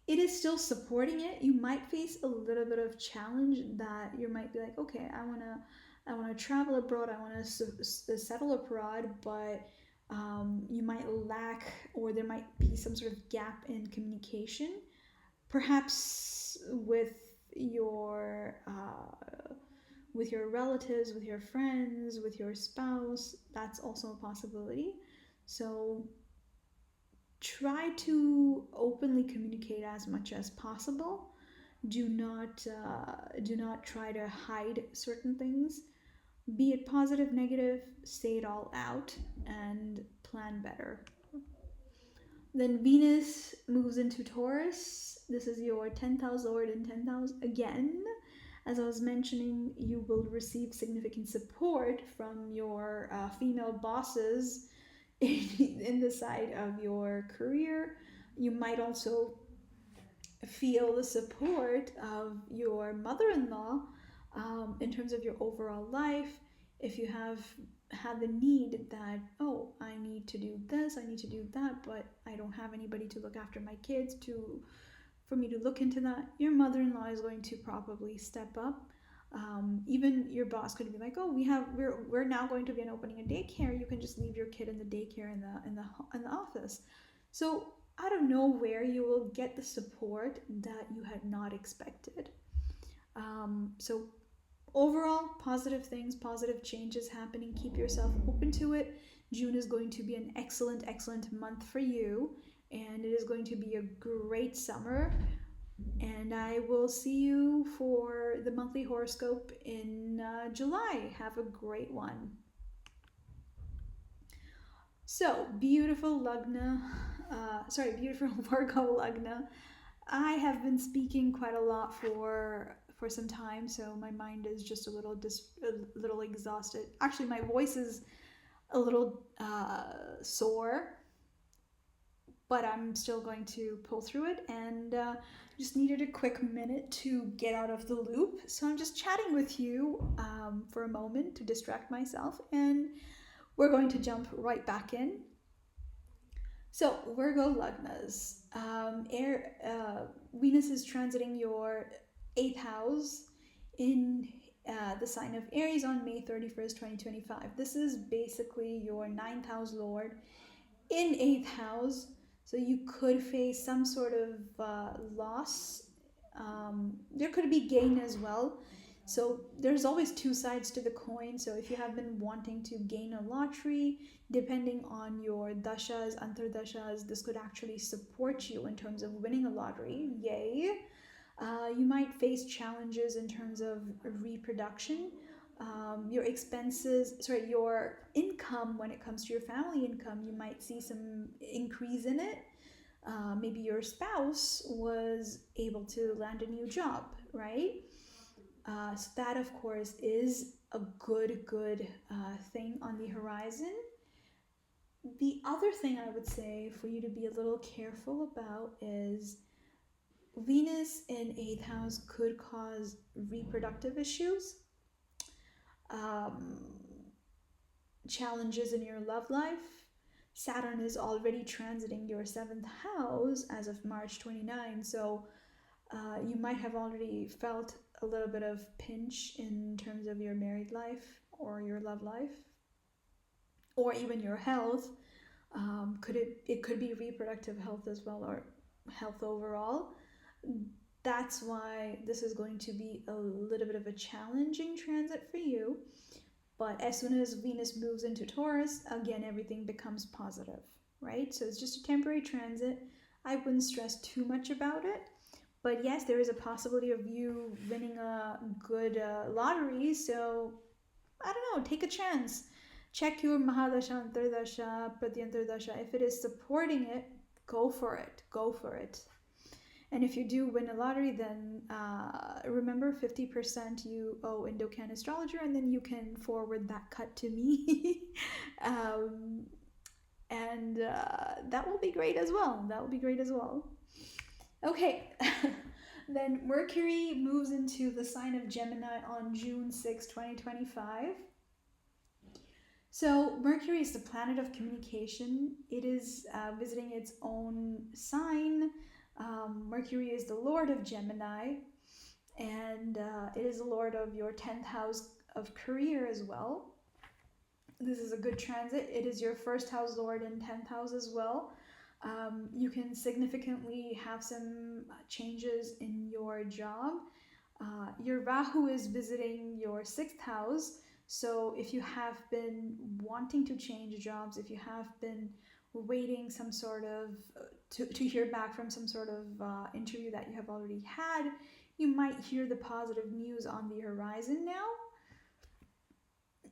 [SPEAKER 1] it is still supporting it. You might face a little bit of challenge that you might be like, okay, I want to travel abroad, I want to settle abroad, but you might lack, or there might be some sort of gap in communication, perhaps with your relatives, with your friends, with your spouse. That's also a possibility. So try to openly communicate as much as possible. Do not try to hide certain things. Be it positive, negative, say it all out and plan better. Then Venus moves into Taurus. This is your 10th house Lord in 10th house. Again, as I was mentioning, you will receive significant support from your female bosses in the side of your career. You might also feel the support of your mother-in-law in terms of your overall life. If you have had the need that, oh, I need to do this, I need to do that, but I don't have anybody to look after my kids for me to look into that, your mother-in-law is going to probably step up. Even your boss could be like, oh, we're now going to be opening a daycare. You can just leave your kid in the daycare in the office. So out of nowhere, you will get the support that you had not expected. So overall, positive things, positive changes happening. Keep yourself open to it. June is going to be an excellent, excellent month for you, and it is going to be a great summer. And I will see you for the monthly horoscope in July. Have a great one. So, beautiful beautiful Virgo Lagna. I have been speaking quite a lot for some time, so my mind is just a little exhausted. Actually, my voice is a little sore, but I'm still going to pull through it, and just needed a quick minute to get out of the loop. So I'm just chatting with you for a moment to distract myself, and we're going to jump right back in. So Virgo Lagnas, Venus is transiting your 8th house in the sign of Aries on May 31st, 2025. This is basically your 9th house Lord in 8th house. So you could face some sort of loss. There could be gain as well. So there's always two sides to the coin. So if you have been wanting to gain a lottery, depending on your dashas, antardashas, this could actually support you in terms of winning a lottery. Yay! You might face challenges in terms of reproduction. Your income, when it comes to your family income, you might see some increase in it. Maybe your spouse was able to land a new job, right? So that, of course, is a good thing on the horizon. The other thing I would say for you to be a little careful about is Venus in 8th house could cause reproductive issues, challenges in your love life. Saturn is already transiting your 7th house as of March 29, so you might have already felt a little bit of pinch in terms of your married life or your love life or even your health. It could be reproductive health as well, or health overall. That's why this is going to be a little bit of a challenging transit for you. But as soon as Venus moves into Taurus, again, everything becomes positive, right? So it's just a temporary transit. I wouldn't stress too much about it. But yes, there is a possibility of you winning a good lottery. So I don't know, take a chance. Check your Mahadasha, Antardasha, Pratyantardasha. If it is supporting it, go for it. Go for it. And if you do win a lottery, then remember 50% you owe Indocan Astrologer, and then you can forward that cut to me. And that will be great as well. That will be great as well. Okay. Then Mercury moves into the sign of Gemini on June 6, 2025. So Mercury is the planet of communication. It is visiting its own sign. Mercury is the lord of Gemini, and it is the lord of your 10th house of career as well. This is a good transit. It is your first house lord and 10th house as well. You can significantly have some changes in your job. Your Rahu is visiting your 6th house. So if you have been wanting to change jobs, if you have been waiting some sort of to hear back from some sort of interview that you have already had, you might hear the positive news on the horizon now.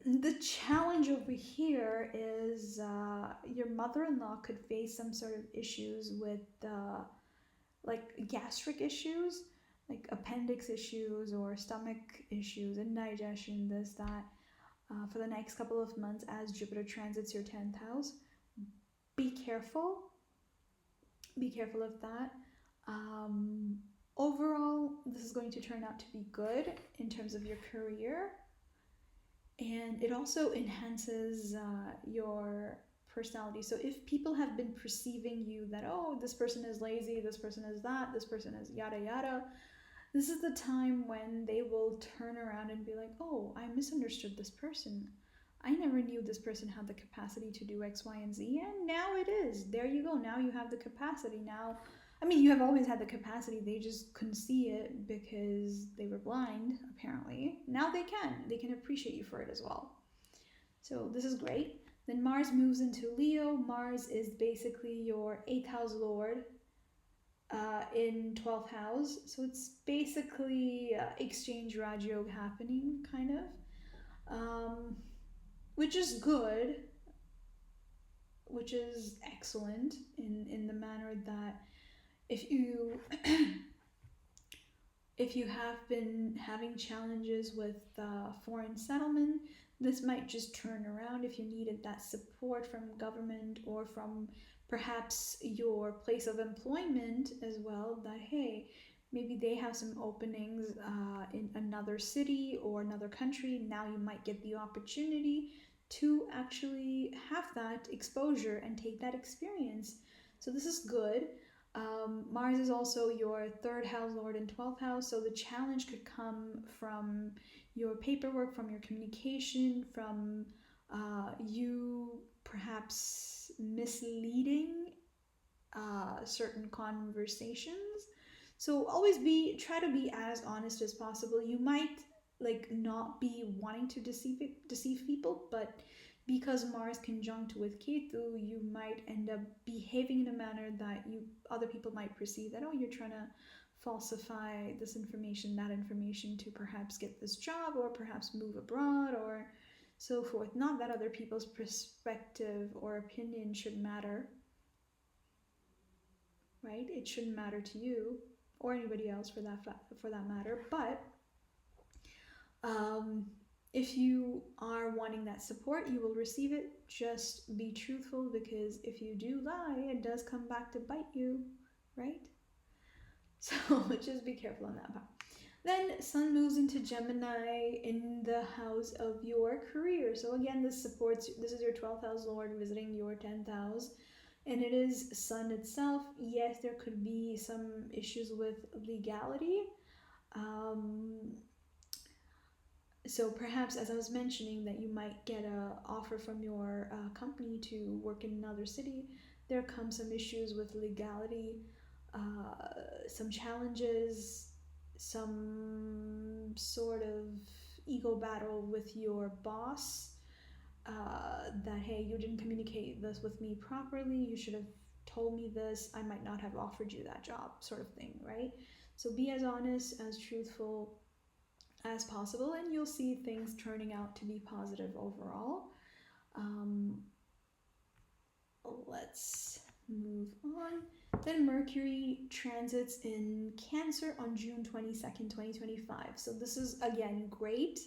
[SPEAKER 1] The challenge over here is your mother-in-law could face some sort of issues with like gastric issues, like appendix issues or stomach issues, indigestion, this, that, for the next couple of months as Jupiter transits your 10th house. Be careful. Be careful of that. Overall, this is going to turn out to be good in terms of your career. And it also enhances your personality. So if people have been perceiving you that, oh, this person is lazy, this person is that, this person is yada yada, this is the time when they will turn around and be like, oh, I misunderstood this person. I never knew this person had the capacity to do X, Y, and Z, and now it is. There you go. Now you have the capacity. Now, I mean, you have always had the capacity. They just couldn't see it because they were blind, apparently. Now they can. They can appreciate you for it as well. So this is great. Then Mars moves into Leo. Mars is basically your 8th house lord in 12th house. So it's basically exchange Raj Yoga happening, kind of. Which is good, which is excellent in the manner that if you if you have been having challenges with foreign settlement, this might just turn around if you needed that support from government or from perhaps your place of employment as well, that hey, maybe they have some openings in another city or another country. Now you might get the opportunity to actually have that exposure and take that experience. So this is good. Mars is also your 3rd house lord in 12th house, so the challenge could come from your paperwork, from your communication, from you perhaps misleading certain conversations. So always try to be as honest as possible. You might like not be wanting to deceive people, but because Mars conjunct with Ketu, you might end up behaving in a manner that other people might perceive that, oh, you're trying to falsify this information, that information to perhaps get this job or perhaps move abroad or so forth. Not that other people's perspective or opinion should matter, right? It shouldn't matter to you or anybody else for that matter, but if you are wanting that support, you will receive it. Just be truthful, because if you do lie, it does come back to bite you, right? So just be careful on that part. Then Sun moves into Gemini in the house of your career. So again, this is your 12th house lord visiting your 10th house. And it is Sun itself. Yes, there could be some issues with legality. Um, so perhaps, as I was mentioning, that you might get a offer from your company to work in another city. There come some issues with legality, some challenges, some sort of ego battle with your boss. That, hey, you didn't communicate this with me properly. You should have told me this. I might not have offered you that job, sort of thing, right? So be as honest, as truthful as possible, and you'll see things turning out to be positive overall. Um, let's move on. Then Mercury transits in Cancer on June 22nd, 2025. So this is again great.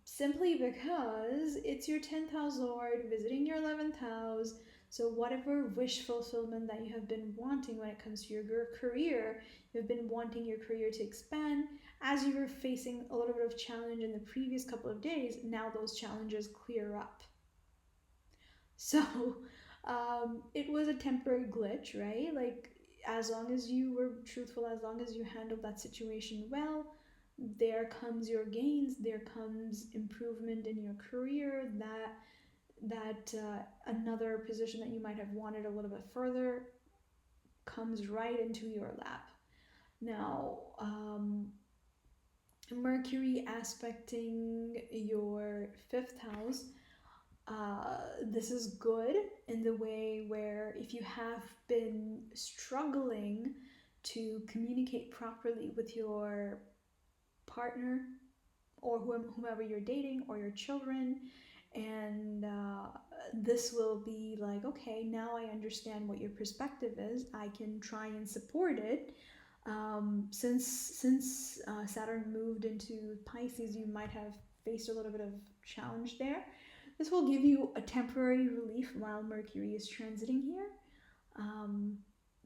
[SPEAKER 1] Simply because it's your 10th house lord visiting your 11th house. So whatever wish fulfillment that you have been wanting when it comes to your career, you've been wanting your career to expand. As you were facing a little bit of challenge in the previous couple of days, now those challenges clear up. So it was a temporary glitch, right? Like, as long as you were truthful, as long as you handled that situation well, there comes your gains, there comes improvement in your career, that another position that you might have wanted a little bit further comes right into your lap. Now, Mercury aspecting your fifth house, this is good in the way where if you have been struggling to communicate properly with your partner or whomever you're dating or your children, and this will be like, okay, now I understand what your perspective is. I can try and support it. Since Saturn moved into Pisces, you might have faced a little bit of challenge there. This will give you a temporary relief while Mercury is transiting here.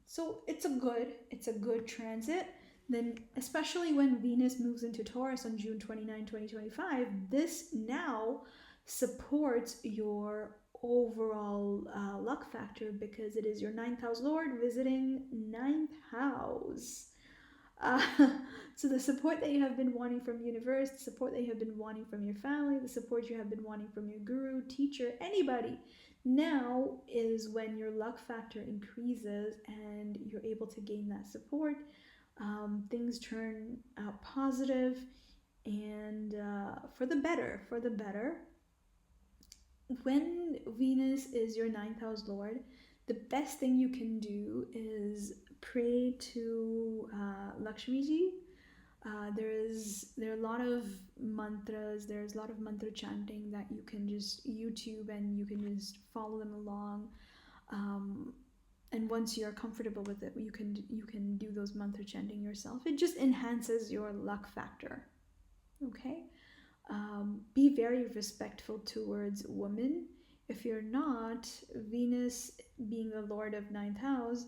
[SPEAKER 1] So it's a good transit. Then, especially when Venus moves into Taurus on June 29, 2025, this now supports your overall luck factor because it is your ninth house lord visiting ninth house. Uh, so the support that you have been wanting from the universe, the support that you have been wanting from your family, the support you have been wanting from your guru, teacher, anybody, now is when your luck factor increases and you're able to gain that support. Things turn out positive and for the better. When Venus is your ninth house lord, the best thing you can do is pray to Lakshmi ji. There are a lot of mantras. There's a lot of mantra chanting that you can just YouTube and you can just follow them along. And once you're comfortable with it, you can do those mantra chanting yourself. It just enhances your luck factor. Okay. Be very respectful towards women. If you're not, Venus being the lord of ninth house,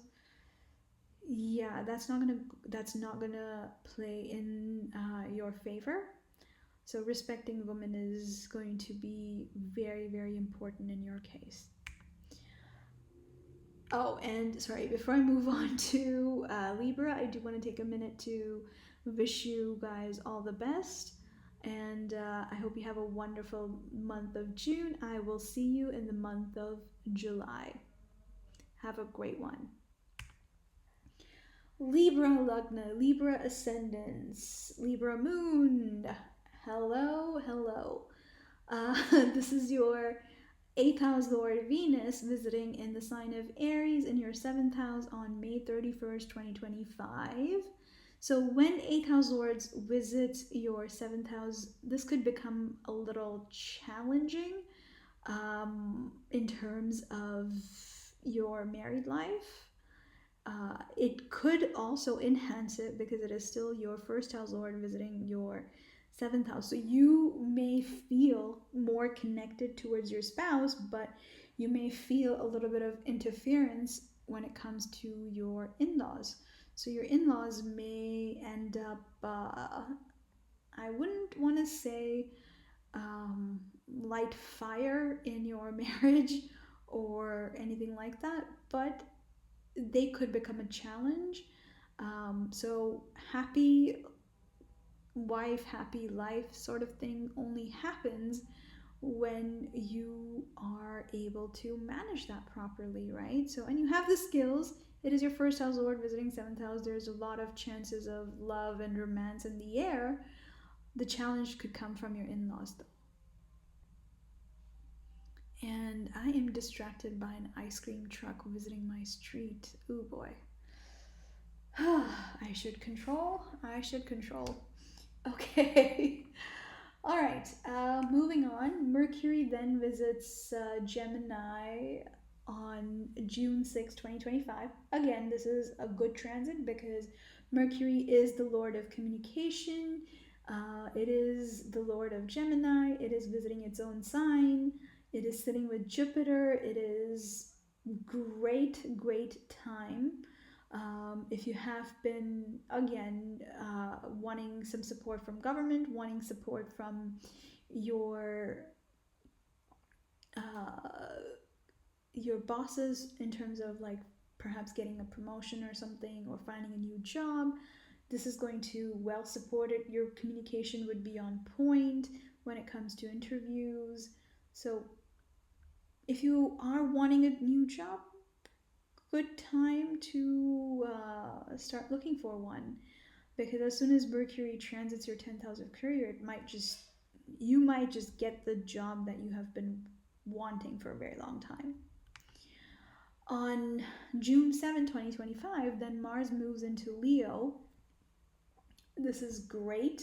[SPEAKER 1] yeah, that's not gonna play in your favor. So respecting women is going to be very, very important in your case. Oh, and sorry, before I move on to Libra, I do want to take a minute to wish you guys all the best. And I hope you have a wonderful month of June. I will see you in the month of July. Have a great one. Libra Lagna, Libra Ascendants, Libra Moon. Hello. This is your 8th house lord Venus visiting in the sign of Aries in your 7th house on May 31st, 2025. So when 8th house lords visit your 7th house, this could become a little challenging in terms of your married life. It could also enhance it because it is still your 1st house lord visiting your 7th house. So you may feel more connected towards your spouse, but you may feel a little bit of interference when it comes to your in-laws. So your in-laws may end up, I wouldn't want to say light fire in your marriage or anything like that, but they could become a challenge. So happy wife, happy life sort of thing only happens when you are able to manage that properly, right? So, and you have the skills. It is your first house lord visiting seventh house. There's a lot of chances of love and romance in the air. The challenge could come from your in laws, though. And I am distracted by an ice cream truck visiting my street. Ooh boy. I should control. I should control. Okay. All right. Moving on. Mercury then visits Gemini on June 6, 2025. Again, this is a good transit because Mercury is the lord of communication. It is the lord of Gemini. It is visiting its own sign. It is sitting with Jupiter. It is great, great time. If you have been, again, wanting some support from government, wanting support from your uh, your bosses in terms of like perhaps getting a promotion or something or finding a new job, this is going to well support it. Your communication would be on point when it comes to interviews. So if you are wanting a new job, good time to start looking for one, because as soon as Mercury transits your 10th house of career, you might just get the job that you have been wanting for a very long time. On June 7, 2025, then Mars moves into Leo. This is great.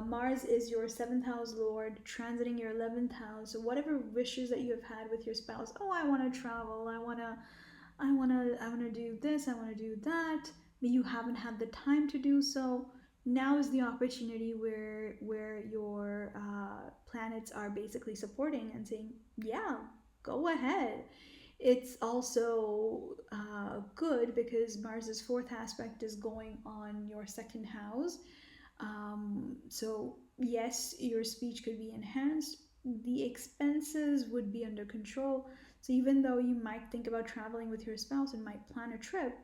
[SPEAKER 1] Mars is your 7th house lord, transiting your 11th house. So whatever wishes that you have had with your spouse, oh, I want to travel, I want to do this, I want to do that, but you haven't had the time to do so. Now is the opportunity where your planets are basically supporting and saying, yeah, go ahead. It's also good because Mars's fourth aspect is going on your second house. So yes, your speech could be enhanced. The expenses would be under control. So even though you might think about traveling with your spouse and might plan a trip,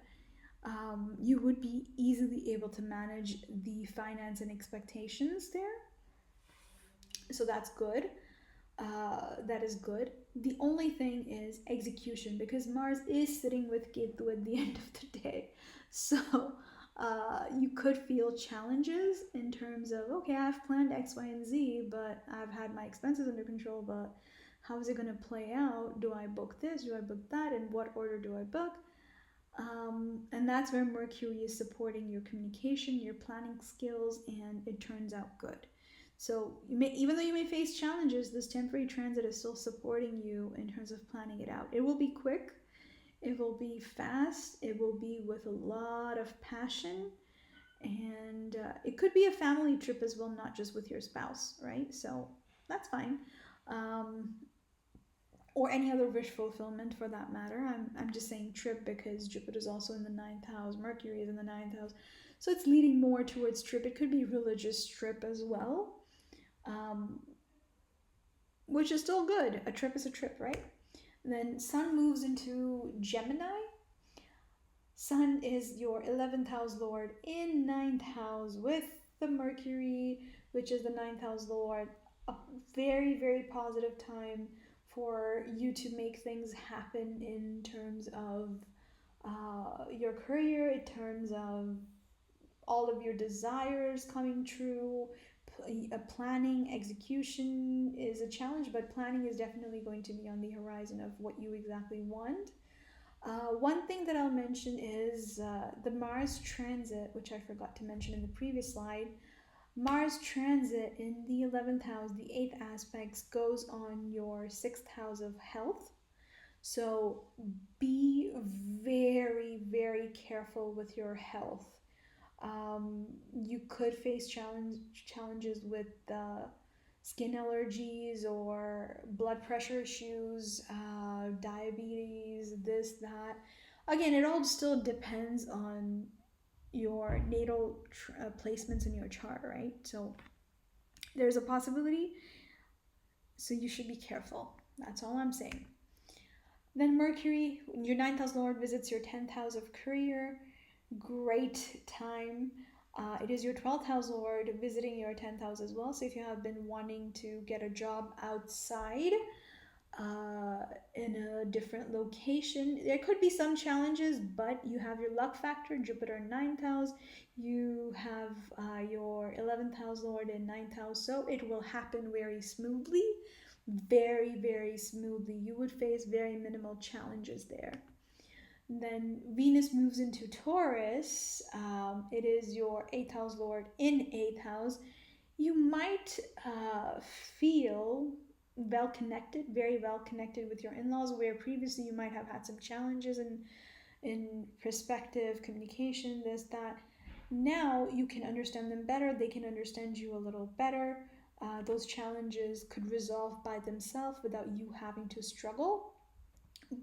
[SPEAKER 1] you would be easily able to manage the finance and expectations there. So that's good. That is good. The only thing is execution, because Mars is sitting with Ketu at the end of the day. So you could feel challenges in terms of, okay, I've planned X, Y, and Z, but I've had my expenses under control, but how is it going to play out? Do I book this? Do I book that? In what order do I book? And that's where Mercury is supporting your communication, your planning skills, and it turns out good. So even though you may face challenges, this temporary transit is still supporting you in terms of planning it out. It will be quick, it will be fast, it will be with a lot of passion, and it could be a family trip as well, not just with your spouse, right? So that's fine. Or any other wish fulfillment for that matter. I'm just saying trip because Jupiter is also in the 9th house, Mercury is in the 9th house. So it's leading more towards trip. It could be religious trip as well. Which is still good. A trip is a trip, right? And then Sun moves into Gemini. Sun is your 11th house lord in 9th house with the Mercury, which is the 9th house lord. A very, very positive time for you to make things happen in terms of your career, in terms of all of your desires coming true. Planning, execution is a challenge, but planning is definitely going to be on the horizon of what you exactly want. One thing that I'll mention is the Mars transit, which I forgot to mention in the previous slide. Mars transit in the 11th house, the 8th aspects, goes on your 6th house of health. So be very, very careful with your health. You could face challenges with skin allergies or blood pressure issues, diabetes, this, that. Again, it all still depends on your natal placements in your chart, right? So there's a possibility, so you should be careful. That's all I'm saying. Then Mercury, your 9th house lord, visits your 10th house of career. Great time. It is your 12th house lord visiting your 10th house as well. So if you have been wanting to get a job outside, uh, in a different location, there could be some challenges, but you have your luck factor, Jupiter in 9th house. You have your 11th house lord in 9th house. So it will happen very smoothly, very, very smoothly. You would face very minimal challenges there. Then Venus moves into Taurus. It is your 8th house lord in 8th house. You might feel well connected, very well connected with your in laws, where previously you might have had some challenges in perspective, communication, this, that. Now you can understand them better, they can understand you a little better. Those challenges could resolve by themselves without you having to struggle.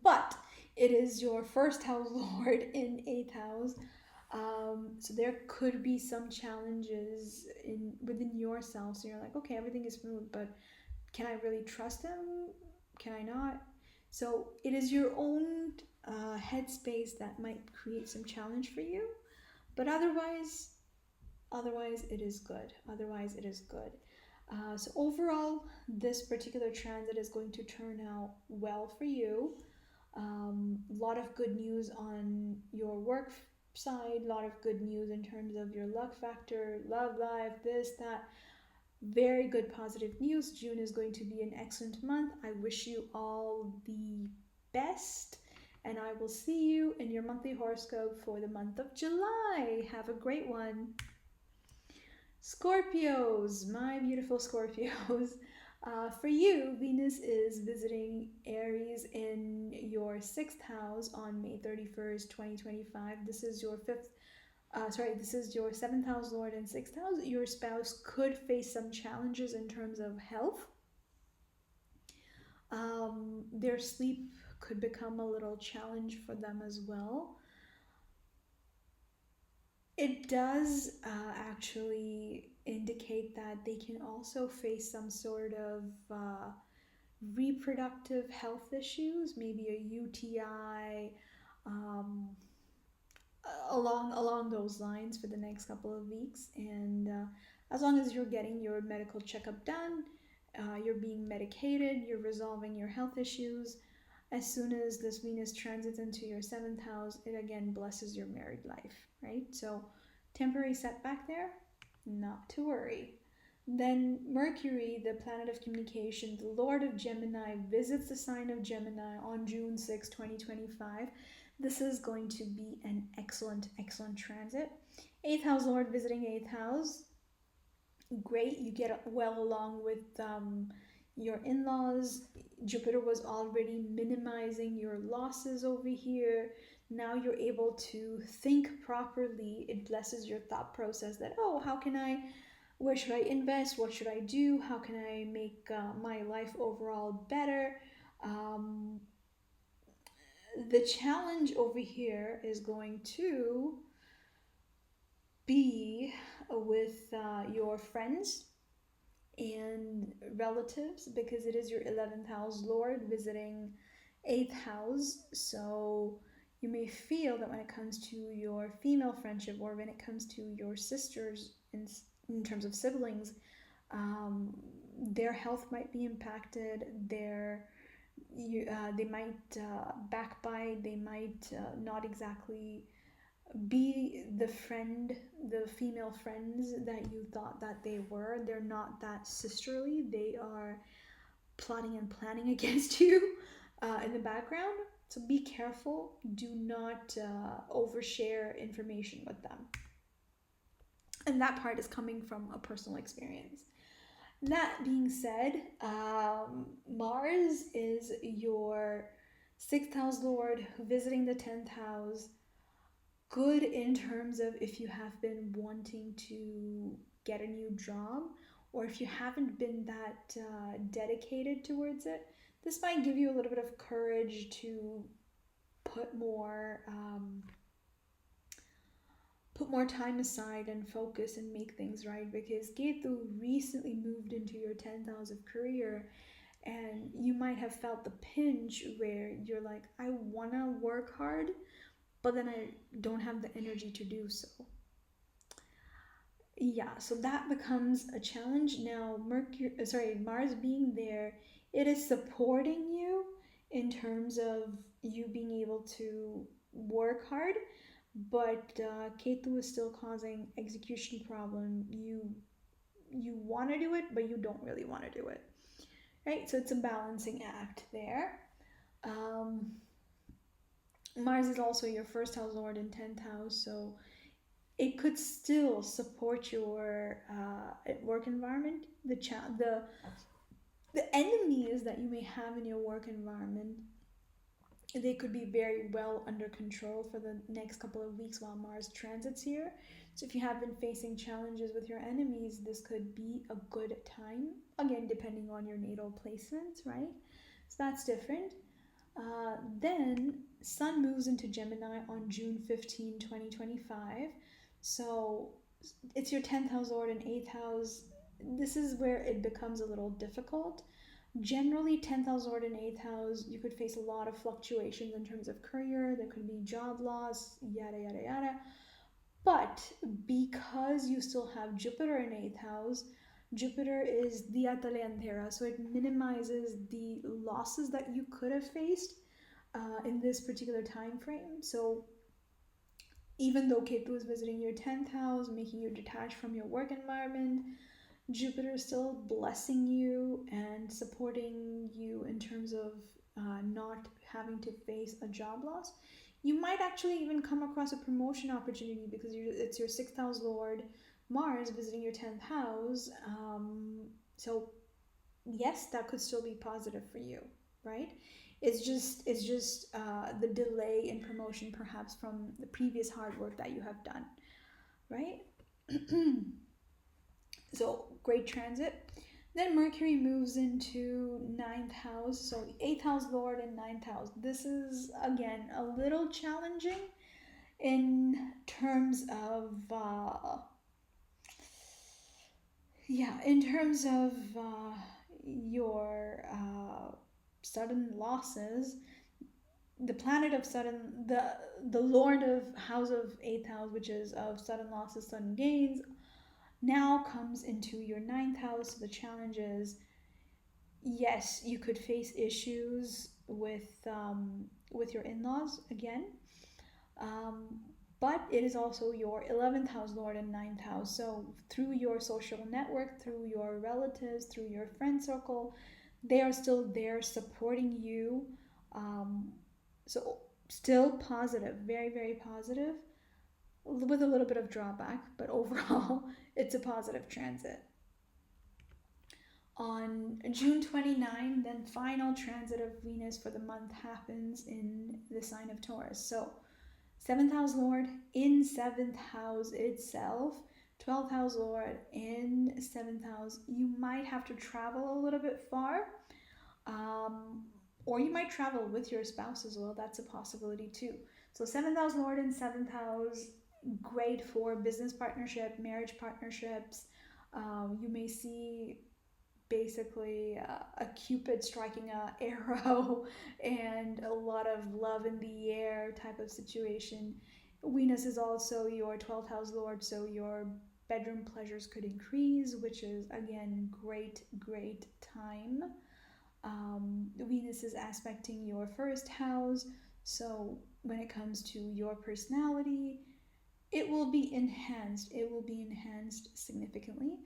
[SPEAKER 1] But it is your first house lord in 8th house. So there could be some challenges within yourself. So you're like, okay, everything is smooth, but can I really trust him? Can I not? So it is your own headspace that might create some challenge for you. But otherwise it is good. Otherwise it is good. So overall, this particular transit is going to turn out well for you. A lot of good news on your work side, a lot of good news in terms of your luck factor, love life, this, that. Very good positive news. June is going to be an excellent month. I wish you all the best, and I will see you in your monthly horoscope for the month of July. Have a great one. Scorpios, my beautiful Scorpios. For you, Venus is visiting Aries in your 6th house on May 31st, 2025. This is your this is your 7th house lord and 6th house. Your spouse could face some challenges in terms of health. Their sleep could become a little challenge for them as well. It does actually indicate that they can also face some sort of reproductive health issues, maybe a UTI, um, along those lines for the next couple of weeks. And as long as you're getting your medical checkup done, you're being medicated, you're resolving your health issues. As soon as this Venus transits into your 7th house, it again blesses your married life, right? So temporary setback there, not to worry. Then Mercury, the planet of communication, the Lord of Gemini, visits the sign of Gemini on June 6, 2025. This is going to be an excellent, excellent transit. 8th house Lord visiting 8th house. Great, you get well along with your in laws. Jupiter was already minimizing your losses over here. Now you're able to think properly. It blesses your thought process that, oh, where should I invest? What should I do? How can I make my life overall better? The challenge over here is going to be with your friends and relatives, because it is your 11th house lord visiting 8th house. So you may feel that when it comes to your female friendship, or when it comes to your sisters in terms of siblings, their health might be impacted. They might backbite. They might not exactly be the female friends that you thought that they were. They're not that sisterly. They are plotting and planning against you in the background. So be careful. Do not overshare information with them. And that part is coming from a personal experience. That being said, Mars is your 6th house lord visiting the 10th house. Good in terms of if you have been wanting to get a new job, or if you haven't been that dedicated towards it. This might give you a little bit of courage to put more time aside and focus and make things right, because Ketu recently moved into your 10th house of career, and you might have felt the pinch where you're like, I want to work hard, but then I don't have the energy to do so. Yeah, so that becomes a challenge. Now, Mars being there, it is supporting you in terms of you being able to work hard, but Ketu is still causing execution problem. You want to do it, but you don't really want to do it, right? So it's a balancing act there. Um, Mars is also your first house lord in 10th house, so it could still support your work environment. The enemies that you may have in your work environment, they could be very well under control for the next couple of weeks while Mars transits here. So if you have been facing challenges with your enemies, this could be a good time. Again, depending on your natal placements, right? So that's different. Then Sun moves into Gemini on June 15, 2025. So it's your 10th house lord and 8th house. This is where it becomes a little difficult. Generally, 10th house lord and 8th house, you could face a lot of fluctuations in terms of career. There could be job loss, yada, yada, yada. But because you still have Jupiter in 8th house, Jupiter is Dia Talentera, so it minimizes the losses that you could have faced in this particular time frame. So even though Ketu is visiting your 10th house, making you detached from your work environment, Jupiter is still blessing you and supporting you in terms of not having to face a job loss. You might actually even come across a promotion opportunity because it's your 6th house lord, Mars, visiting your 10th house. So yes, that could still be positive for you, right? It's just the delay in promotion perhaps from the previous hard work that you have done, right? So great transit. Then Mercury moves into 9th house, so 8th house lord and 9th house. This is again a little challenging in terms of your sudden losses. The planet of sudden the lord of house of 8th house, which is of sudden losses, sudden gains, now comes into your 9th house. The challenge is, yes, you could face issues with your in-laws again, um, but it is also your 11th house lord and 9th house. So through your social network, through your relatives, through your friend circle, they are still there supporting you. So still positive, very, very positive, with a little bit of drawback, but overall, it's a positive transit. On June 29, then final transit of Venus for the month happens in the sign of Taurus. So 7th house lord in 7th house itself, 12th house lord in 7th house. You might have to travel a little bit far, or you might travel with your spouse as well. That's a possibility too. So 7th house lord in 7th house, great for business partnership, marriage partnerships. You may see basically a cupid striking a arrow and a lot of love in the air type of situation. Venus is also your 12th house lord, so your bedroom pleasures could increase, which is again great time. Venus is aspecting your first house, so when it comes to your personality, it will be enhanced. It will be enhanced significantly.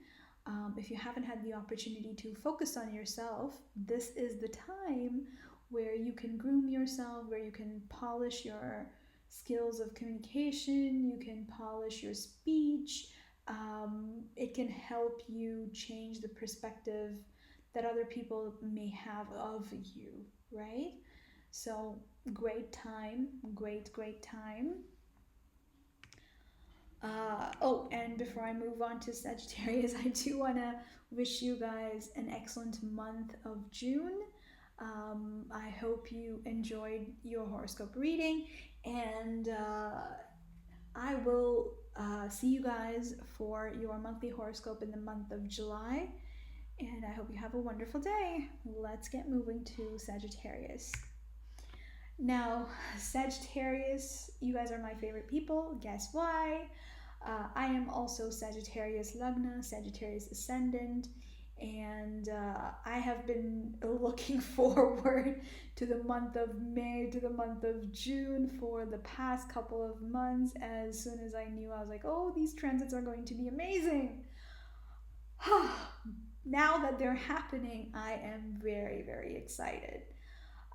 [SPEAKER 1] If you haven't had the opportunity to focus on yourself, this is the time where you can groom yourself, where you can polish your skills of communication, you can polish your speech. It can help you change the perspective that other people may have of you, right? So great time, great time. And before I move on to Sagittarius, I do want to wish you guys an excellent month of June. I hope you enjoyed your horoscope reading, and I will see you guys for your monthly horoscope in the month of July. And I hope you have a wonderful day. Let's get moving to Sagittarius. Now, Sagittarius, you guys are my favorite people. Guess why? I am also Sagittarius Lagna, Sagittarius Ascendant, and I have been looking forward to the month of May, to the month of June for the past couple of months. As soon as I knew, I was like, oh, these transits are going to be amazing. Now that they're happening, I am very, very excited.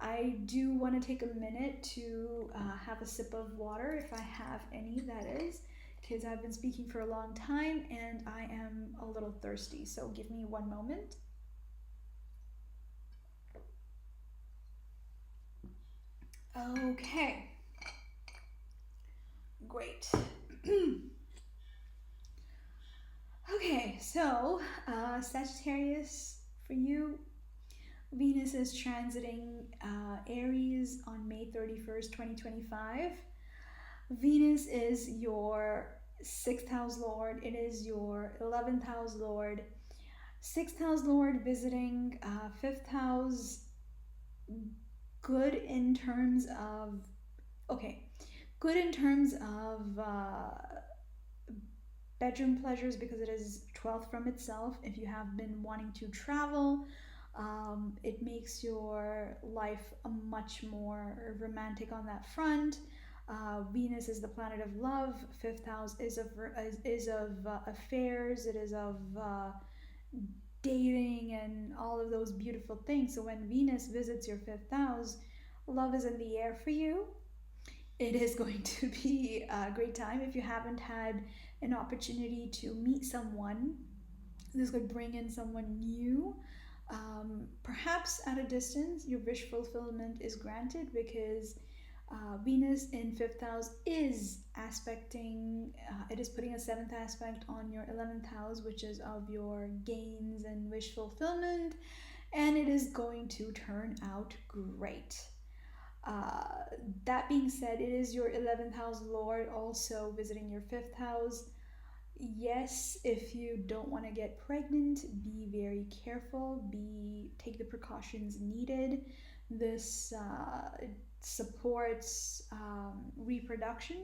[SPEAKER 1] I do want to take a minute to have a sip of water, if I have any, that is, because I've been speaking for a long time and I am a little thirsty. So give me one moment. Okay, great. Okay, so Sagittarius, for you, Venus is transiting Aries on May 31st, 2025. Venus is your sixth house lord, it is your 11th house lord. Sixth house lord visiting fifth house, good in terms of, okay, good in terms of bedroom pleasures because it is 12th from itself. If you have been wanting to travel, it makes your life a much more romantic on that front. Venus is the planet of love. Fifth house is of affairs. It is of dating and all of those beautiful things. So when Venus visits your fifth house, love is in the air for you. It is going to be a great time. If you haven't had an opportunity to meet someone, this could bring in someone new. Perhaps at a distance, your wish fulfillment is granted because Venus in fifth house is aspecting, it is putting a seventh aspect on your 11th house, which is of your gains and wish fulfillment, and it is going to turn out great. That being said, it is your 11th house lord also visiting your fifth house. Yes, if you don't want to get pregnant, be very careful. Take the precautions needed. This supports reproduction.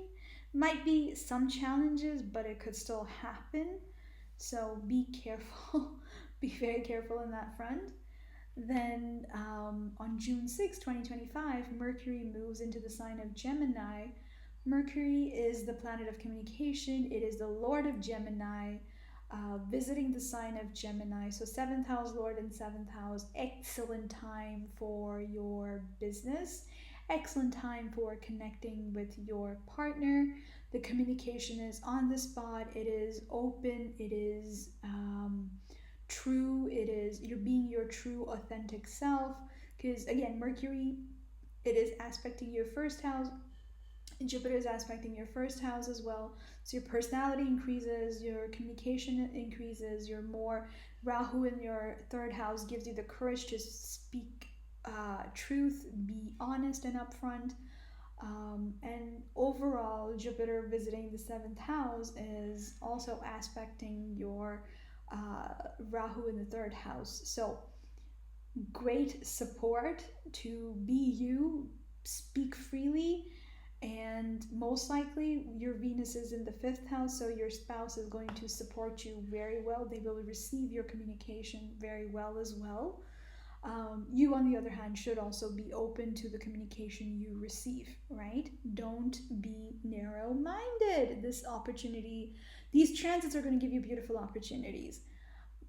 [SPEAKER 1] Might be some challenges, but it could still happen. So be careful. Be very careful in that front. Then on June 6, 2025, Mercury moves into the sign of Gemini. Mercury is the planet of communication, it is the Lord of Gemini, visiting the sign of Gemini. So, seventh house Lord and seventh house, excellent time for your business, excellent time for connecting with your partner. The communication is on the spot, it is open, it is true, it is you're being your true authentic self, because again Mercury, it is aspecting your first house, Jupiter is aspecting your first house as well. So your personality increases, your communication increases, you're more, Rahu in your third house gives you the courage to speak truth, be honest and upfront. And overall, Jupiter visiting the seventh house is also aspecting your Rahu in the third house. So great support to be you, speak freely, and most likely your Venus is in the fifth house, so your spouse is going to support you very well. They will receive your communication very well as well. You, on the other hand, should also be open to the communication you receive, right? Don't be narrow minded. These transits are going to give you beautiful opportunities.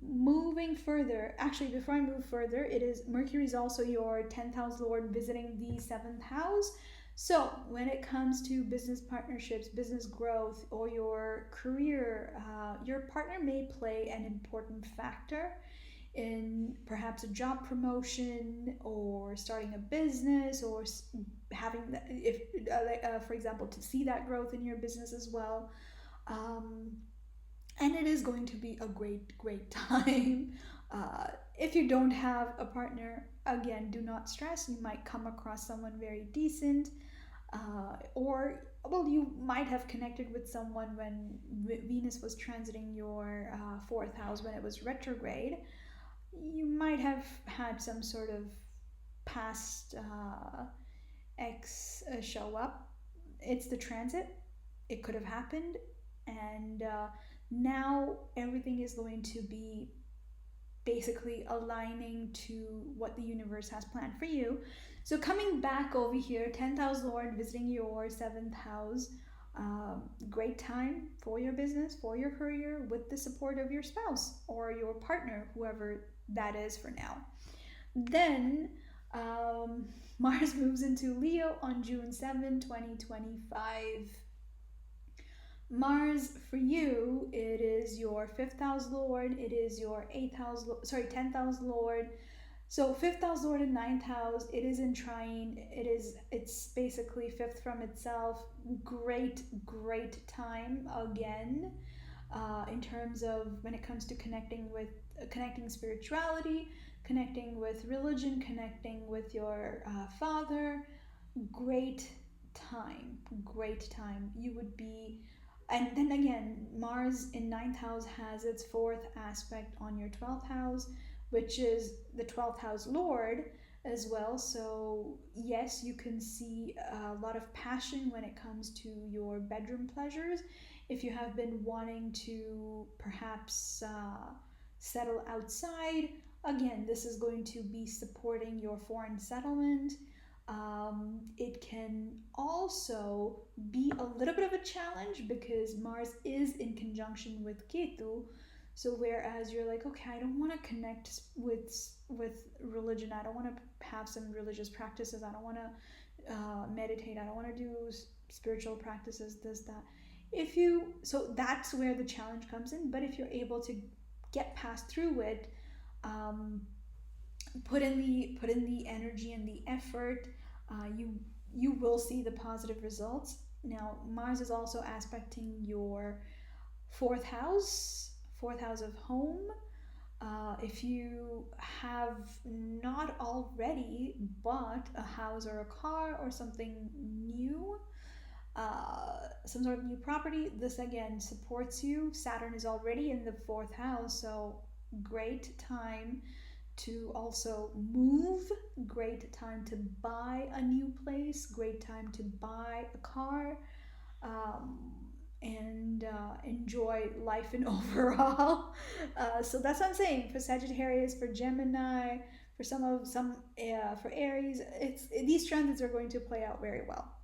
[SPEAKER 1] Moving further, actually, before I move further, it is Mercury is also your 10th house lord visiting the 7th house. So, when it comes to business partnerships, business growth, or your career, your partner may play an important factor in perhaps a job promotion or starting a business or having, if for example, to see that growth in your business as well. Um, and it is going to be a great time. If you don't have a partner, again, do not stress. You might come across someone very decent, or well, you might have connected with someone when Venus was transiting your fourth house when it was retrograde. You might have had some sort of past show up. It's the transit. It could have happened, and now everything is going to be basically aligning to what the universe has planned for you. So coming back over here, 10th house Lord visiting your 7th house. Great time for your business, for your career, with the support of your spouse or your partner, whoever that is for now. Then Mars moves into Leo on June 7, 2025. Mars for you, it is your 5th house Lord, it is your 10th house Lord. So 5th house Lord and 9th house, it is in trine. It's basically 5th from itself. Great time again, in terms of when it comes to connecting spirituality, connecting with religion, connecting with your father. Great time. You would be, and then again, Mars in 9th house has its 4th aspect on your 12th house, which is the 12th house Lord as well. So yes, you can see a lot of passion when it comes to your bedroom pleasures. If you have been wanting to perhaps settle outside, again, this is going to be supporting your foreign settlement. It can also be a little bit of a challenge because Mars is in conjunction with Ketu. So whereas you're like, okay, I don't want to connect with religion, I don't want to have some religious practices, I don't want to meditate, I don't want to do spiritual practices, this, that. So that's where the challenge comes in. But if you're able to get past through it, put in the energy and the effort, you will see the positive results. Now Mars is also aspecting your 4th house of home. If you have not already bought a house or a car or something new, some sort of new property, this again supports you. Saturn is already in the 4th house, so great time to also move, great time to buy a new place, great time to buy a car, and enjoy life in overall. So that's what I'm saying for Sagittarius, for Gemini, for Aries. These transits are going to play out very well.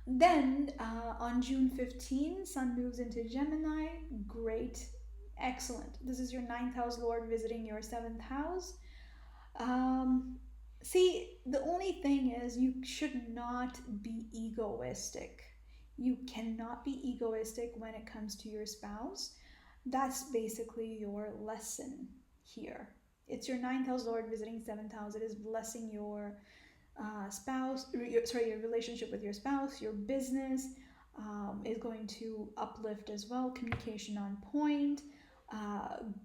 [SPEAKER 1] Then on June 15, Sun moves into Gemini. Great, excellent. This is your 9th house Lord visiting your 7th house. See, the only thing is you should not be egoistic. You cannot be egoistic when it comes to your spouse. That's basically your lesson here. It's your 9th house Lord visiting 7th house. It is blessing your your relationship with your spouse. Your business is going to uplift as well. Communication on point.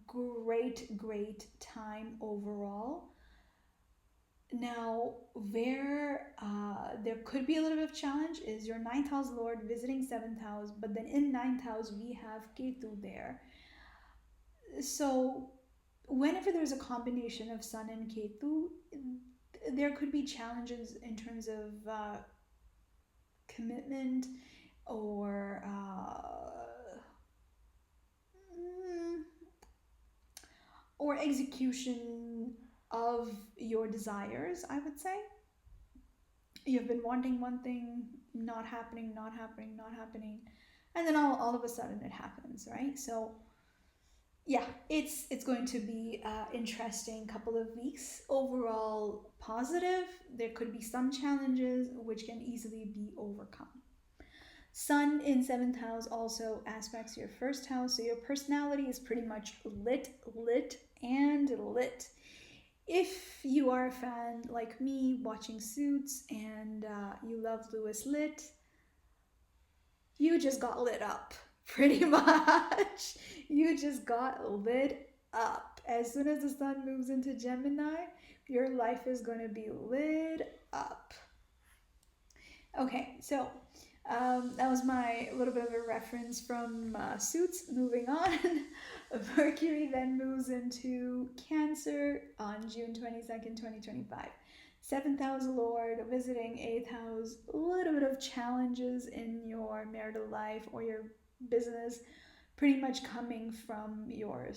[SPEAKER 1] Great time overall. Now, where there could be a little bit of challenge is your 9th house Lord visiting 7th house, but then in 9th house we have Ketu there. So whenever there's a combination of Sun and Ketu, there could be challenges in terms of commitment or execution of your desires, I would say. You've been wanting one thing, not happening, and then all of a sudden it happens, right? So yeah, it's going to be interesting couple of weeks. Overall positive. There could be some challenges which can easily be overcome. Sun in 7th house also aspects your 1st house, so your personality is pretty much lit. If you are a fan like me watching Suits and you love Louis Litt, you just got lit up, pretty much. You just got lit up. As soon as the sun moves into Gemini, your life is going to be lit up. Okay, so that was my little bit of a reference from Suits. Moving on, Mercury then moves into Cancer on June 22nd, 2025. Seventh house Lord visiting eighth house, a little bit of challenges in your marital life or your business, pretty much coming from your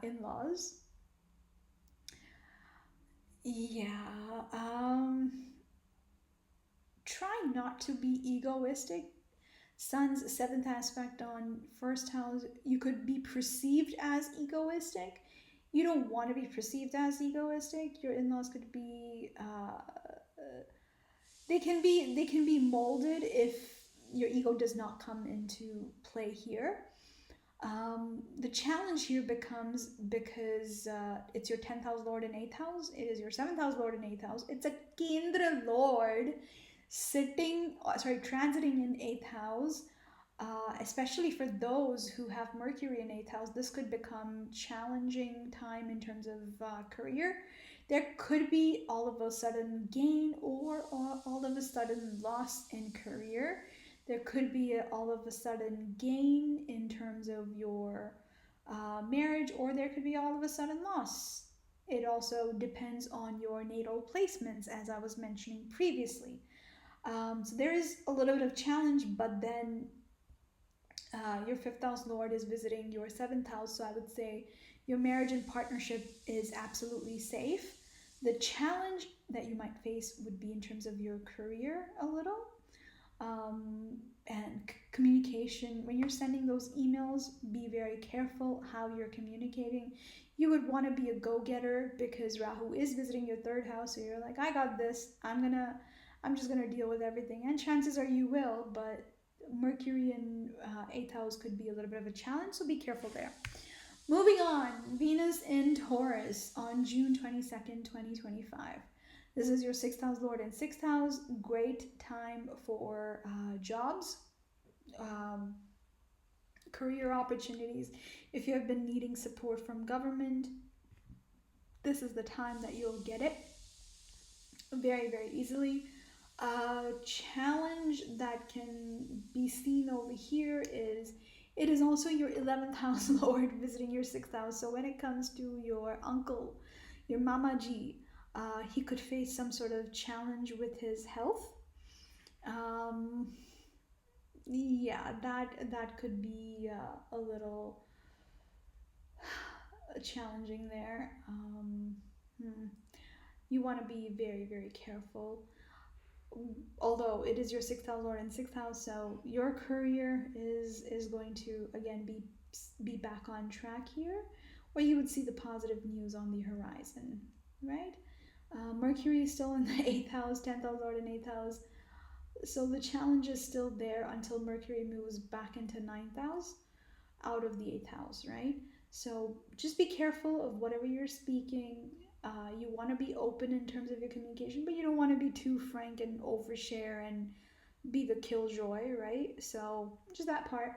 [SPEAKER 1] in-laws. Yeah, try not to be egoistic. Sun's seventh aspect on first house, you could be perceived as egoistic. You don't want to be perceived as egoistic. Your in-laws could be they can be molded if your ego does not come into play here. The challenge here becomes because it's your 10th house lord in 8th house, it is your 7th house lord in 8th house, it's a Kendra lord transiting in 8th house. Especially for those who have Mercury in 8th house, this could become challenging time in terms of career. There could be all of a sudden gain or all of a sudden loss in career. There could be all of a sudden gain in terms of your marriage, or there could be all of a sudden loss. It also depends on your natal placements, as I was mentioning previously. So there is a little bit of challenge, but then your fifth house lord is visiting your seventh house, so I would say your marriage and partnership is absolutely safe. The challenge that you might face would be in terms of your career a little, and communication. When you're sending those emails, be very careful how you're communicating. You would want to be a go-getter because Rahu is visiting your third house, so you're like, I got this. I'm just gonna deal with everything, and chances are you will, but Mercury in 8th house could be a little bit of a challenge, so be careful there. Moving on, Venus in Taurus on June 22nd, 2025. This is your 6th house lord in 6th house. Great time for jobs, career opportunities. If you have been needing support from government, this is the time that you'll get it very, very easily. Challenge that can be seen over here is it is also your 11th house lord visiting your 6th house. So when it comes to your uncle, your mamaji, he could face some sort of challenge with his health. Yeah, that could be a little challenging there. You want to be very, very careful. Although it is your 6th house lord in 6th house, so your career is going to again be back on track here, or you would see the positive news on the horizon, right? Mercury is still in the 8th house, 10th house lord in 8th house, so the challenge is still there until Mercury moves back into 9th house out of the 8th house, right? So just be careful of whatever you're speaking. You want to be open in terms of your communication, but you don't want to be too frank and overshare and be the killjoy, right? So just that part.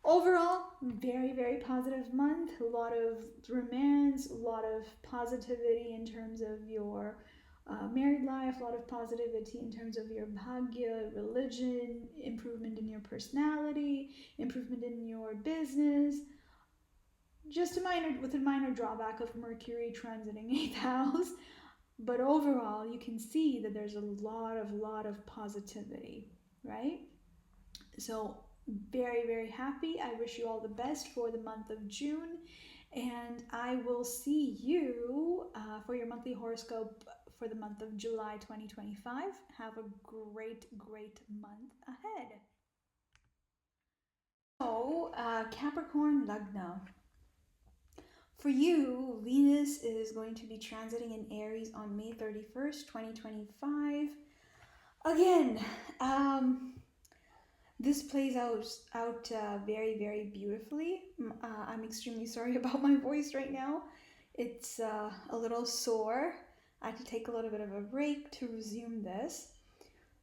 [SPEAKER 1] Overall, very, very positive month. A lot of romance, a lot of positivity in terms of your married life, a lot of positivity in terms of your bhagya, religion, improvement in your personality, improvement in your business. Just a minor drawback of Mercury transiting 8th house, but overall you can see that there's a lot of positivity, right? So very, very happy. I wish you all the best for the month of June, and I will see you for your monthly horoscope for the month of July 2025. Have a great month ahead. So Capricorn Lagna. For you, Venus is going to be transiting in Aries on May 31st, 2025. Again, this plays out very, very beautifully. I'm extremely sorry about my voice right now. It's a little sore. I had to take a little bit of a break to resume this.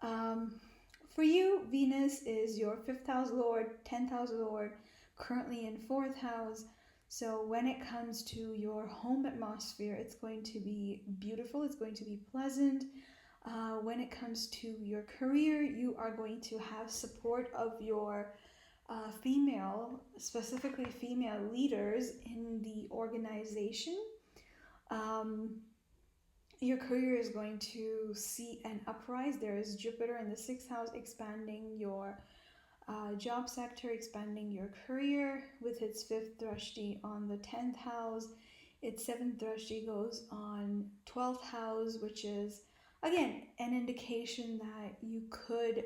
[SPEAKER 1] For you, Venus is your 5th house lord, 10th house lord, currently in 4th house. So when it comes to your home atmosphere, it's going to be beautiful, it's going to be pleasant. When it comes to your career, you are going to have support of your specifically female leaders in the organization. Your career is going to see an uprise. There is Jupiter in the sixth house expanding your job sector, expanding your career with its fifth drashti on the 10th house. Its seventh drashti goes on 12th house, which is again an indication that you could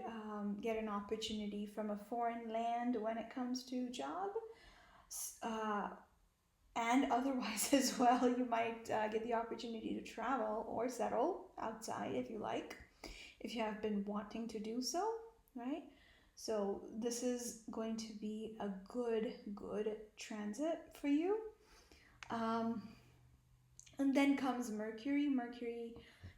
[SPEAKER 1] get an opportunity from a foreign land when it comes to job. Uh, and otherwise as well, you might get the opportunity to travel or settle outside if you like, if you have been wanting to do so, right? So this is going to be a good transit for you. Um, and then comes Mercury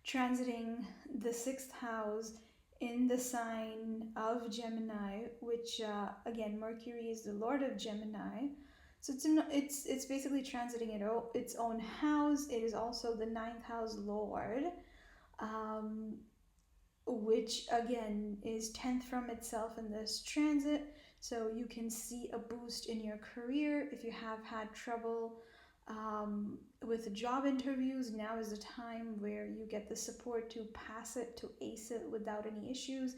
[SPEAKER 1] transiting the sixth house in the sign of Gemini, which again, Mercury is the lord of Gemini. So it's basically transiting its own house. It is also the ninth house lord, um, which again is 10th from itself in this transit. So you can see a boost in your career. If you have had trouble with job interviews, now is the time where you get the support to pass it, to ace it without any issues.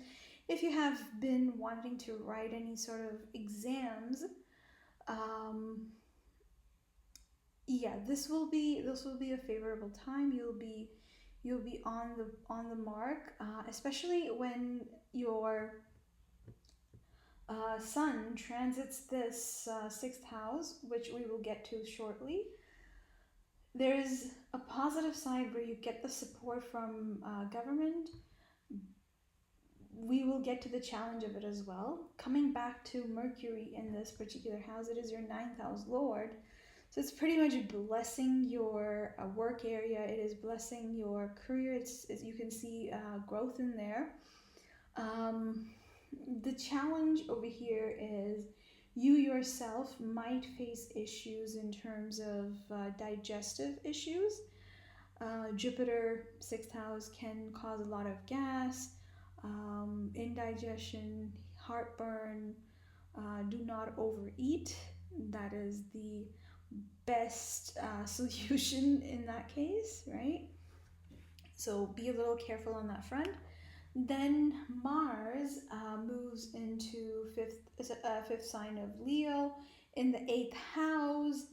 [SPEAKER 1] If you have been wanting to write any sort of exams, yeah, this will be a favorable time. You'll be on the mark, especially when your sun transits this sixth house, which we will get to shortly. There's a positive side where you get the support from government. We will get to the challenge of it as well. Coming back to Mercury in this particular house, it is your ninth house lord. So it's pretty much blessing your work area. It is blessing your career. It's you can see growth in there. The challenge over here is you yourself might face issues in terms of digestive issues. Jupiter, sixth house, can cause a lot of gas, indigestion, heartburn. Do not overeat. That is the best solution in that case, right? So be a little careful on that front. Then Mars moves into fifth sign of Leo in the eighth house.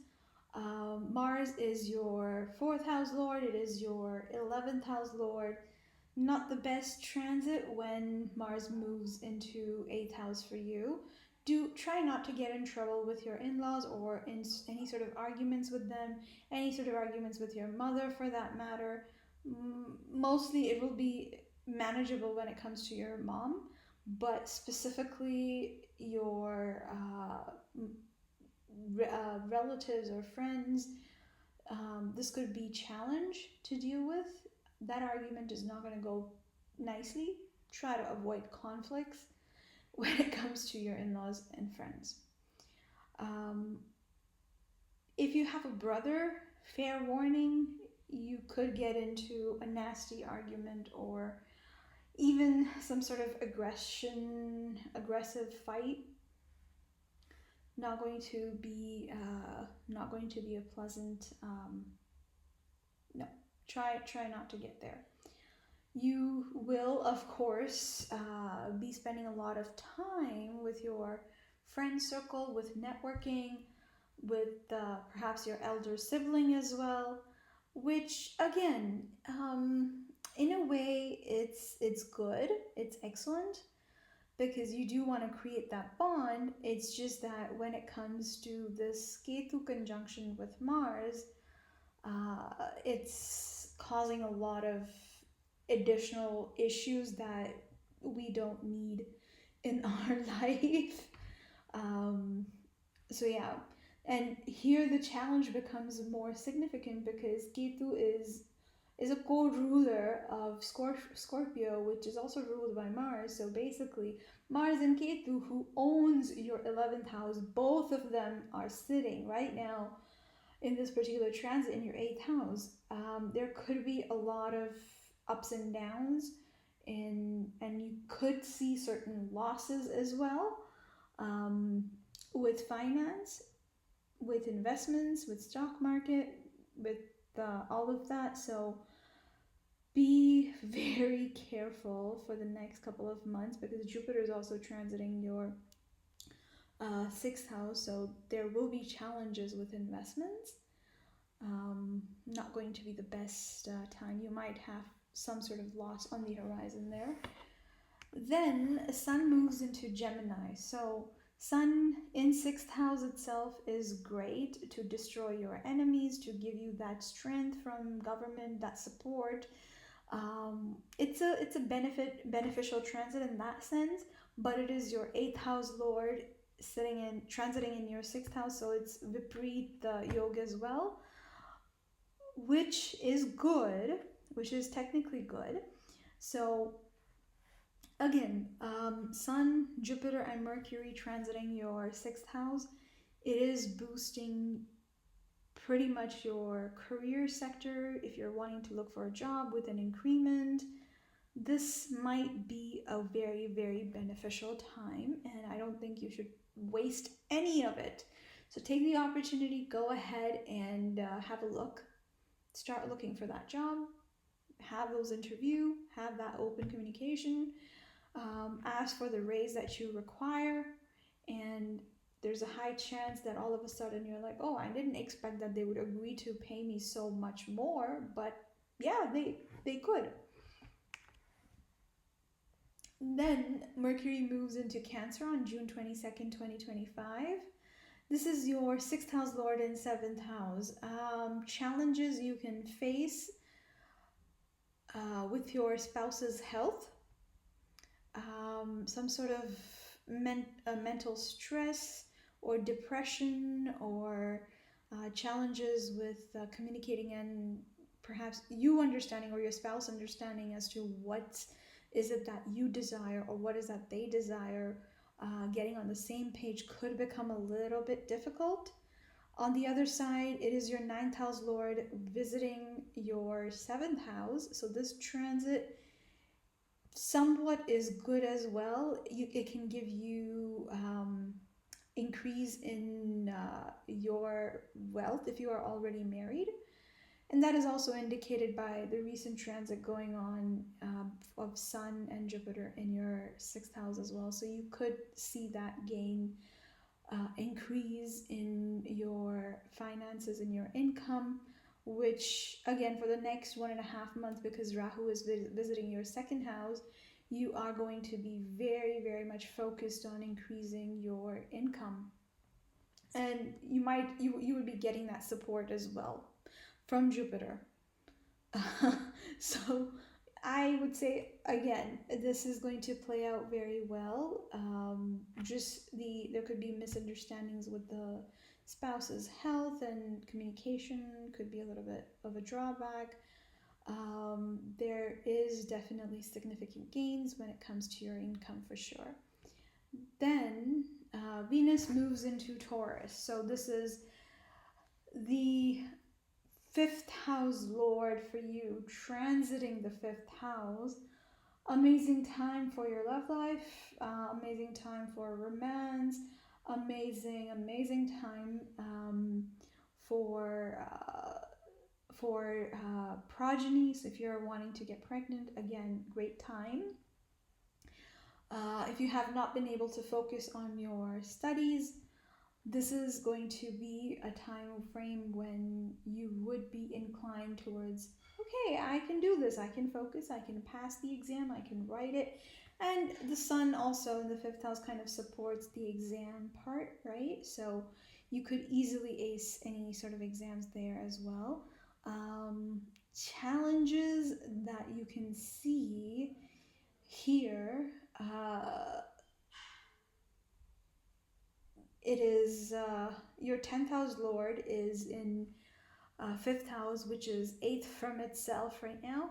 [SPEAKER 1] Mars is your fourth house lord. It is your 11th house lord. Not the best transit when Mars moves into eighth house for you. Do try not to get in trouble with your in-laws or in any sort of arguments with them, any sort of arguments with your mother for that matter. Mostly it will be manageable when it comes to your mom, but specifically your relatives or friends, this could be challenge to deal with. That argument is not going to go nicely. Try to avoid conflicts when it comes to your in-laws and friends. If you have a brother, fair warning, you could get into a nasty argument or even some sort of aggressive fight. Not going to be a pleasant. No, try not to get there. You will, of course, be spending a lot of time with your friend circle, with networking, with perhaps your elder sibling as well, which again, in a way, it's good, it's excellent, because you do want to create that bond. It's just that when it comes to this Ketu conjunction with Mars, it's causing a lot of additional issues that we don't need in our life. So yeah, and here the challenge becomes more significant because Ketu is a co-ruler of Scorpio, which is also ruled by Mars. So basically, Mars and Ketu, who owns your 11th house, both of them are sitting right now in this particular transit in your 8th house. There could be a lot of ups and downs, and you could see certain losses as well, with finance, with investments, with stock market, with all of that. So be very careful for the next couple of months because Jupiter is also transiting your sixth house, so there will be challenges with investments. Not going to be the best time. You might have some sort of loss on the horizon there. Then Sun moves into Gemini. So Sun in sixth house itself is great to destroy your enemies, to give you that strength from government, that support. It's a beneficial transit in that sense, but it is your eighth house lord transiting in your sixth house, so it's Vipreet yoga as well, which is good, which is technically good. So again, Sun, Jupiter, and Mercury transiting your sixth house, it is boosting pretty much your career sector. If you're wanting to look for a job with an increment, this might be a very, very beneficial time, and I don't think you should waste any of it. So take the opportunity, go ahead and have a look. Start looking for that job, have those interviews, have that open communication, ask for the raise that you require, and there's a high chance that all of a sudden you're like, oh, I didn't expect that they would agree to pay me so much more, but yeah, they could. Then Mercury moves into Cancer on June 22nd, 2025. This is your sixth house lord in seventh house. Challenges you can face with your spouse's health, some sort of mental stress or depression, or challenges with communicating and perhaps you understanding or your spouse understanding as to what is it that you desire or what is that they desire. Getting on the same page could become a little bit difficult. On the other side, it is your ninth house lord visiting your seventh house, so this transit somewhat is good as well. It can give you increase in your wealth if you are already married. And that is also indicated by the recent transit going on of Sun and Jupiter in your sixth house as well. So you could see that gain increase in your finances and your income, which again for the next 1.5 months, because Rahu is visiting your second house, you are going to be very, very much focused on increasing your income, and you would be getting that support as well from Jupiter. So I would say again, this is going to play out very well. There could be misunderstandings with the spouse's health, and communication could be a little bit of a drawback. There is definitely significant gains when it comes to your income for sure. Then Venus moves into Taurus. So this is the fifth house lord for you, transiting the fifth house. Amazing time for your love life, amazing time for romance, amazing time for progeny. So if you're wanting to get pregnant, again, great time. If you have not been able to focus on your studies, this is going to be a time frame when you would be inclined towards, okay, I can do this, I can focus, I can pass the exam, I can write it. And the sun also in the fifth house kind of supports the exam part, right? So you could easily ace any sort of exams there as well. Challenges that you can see here, it is your 10th house lord is in 5th house, which is 8th from itself right now.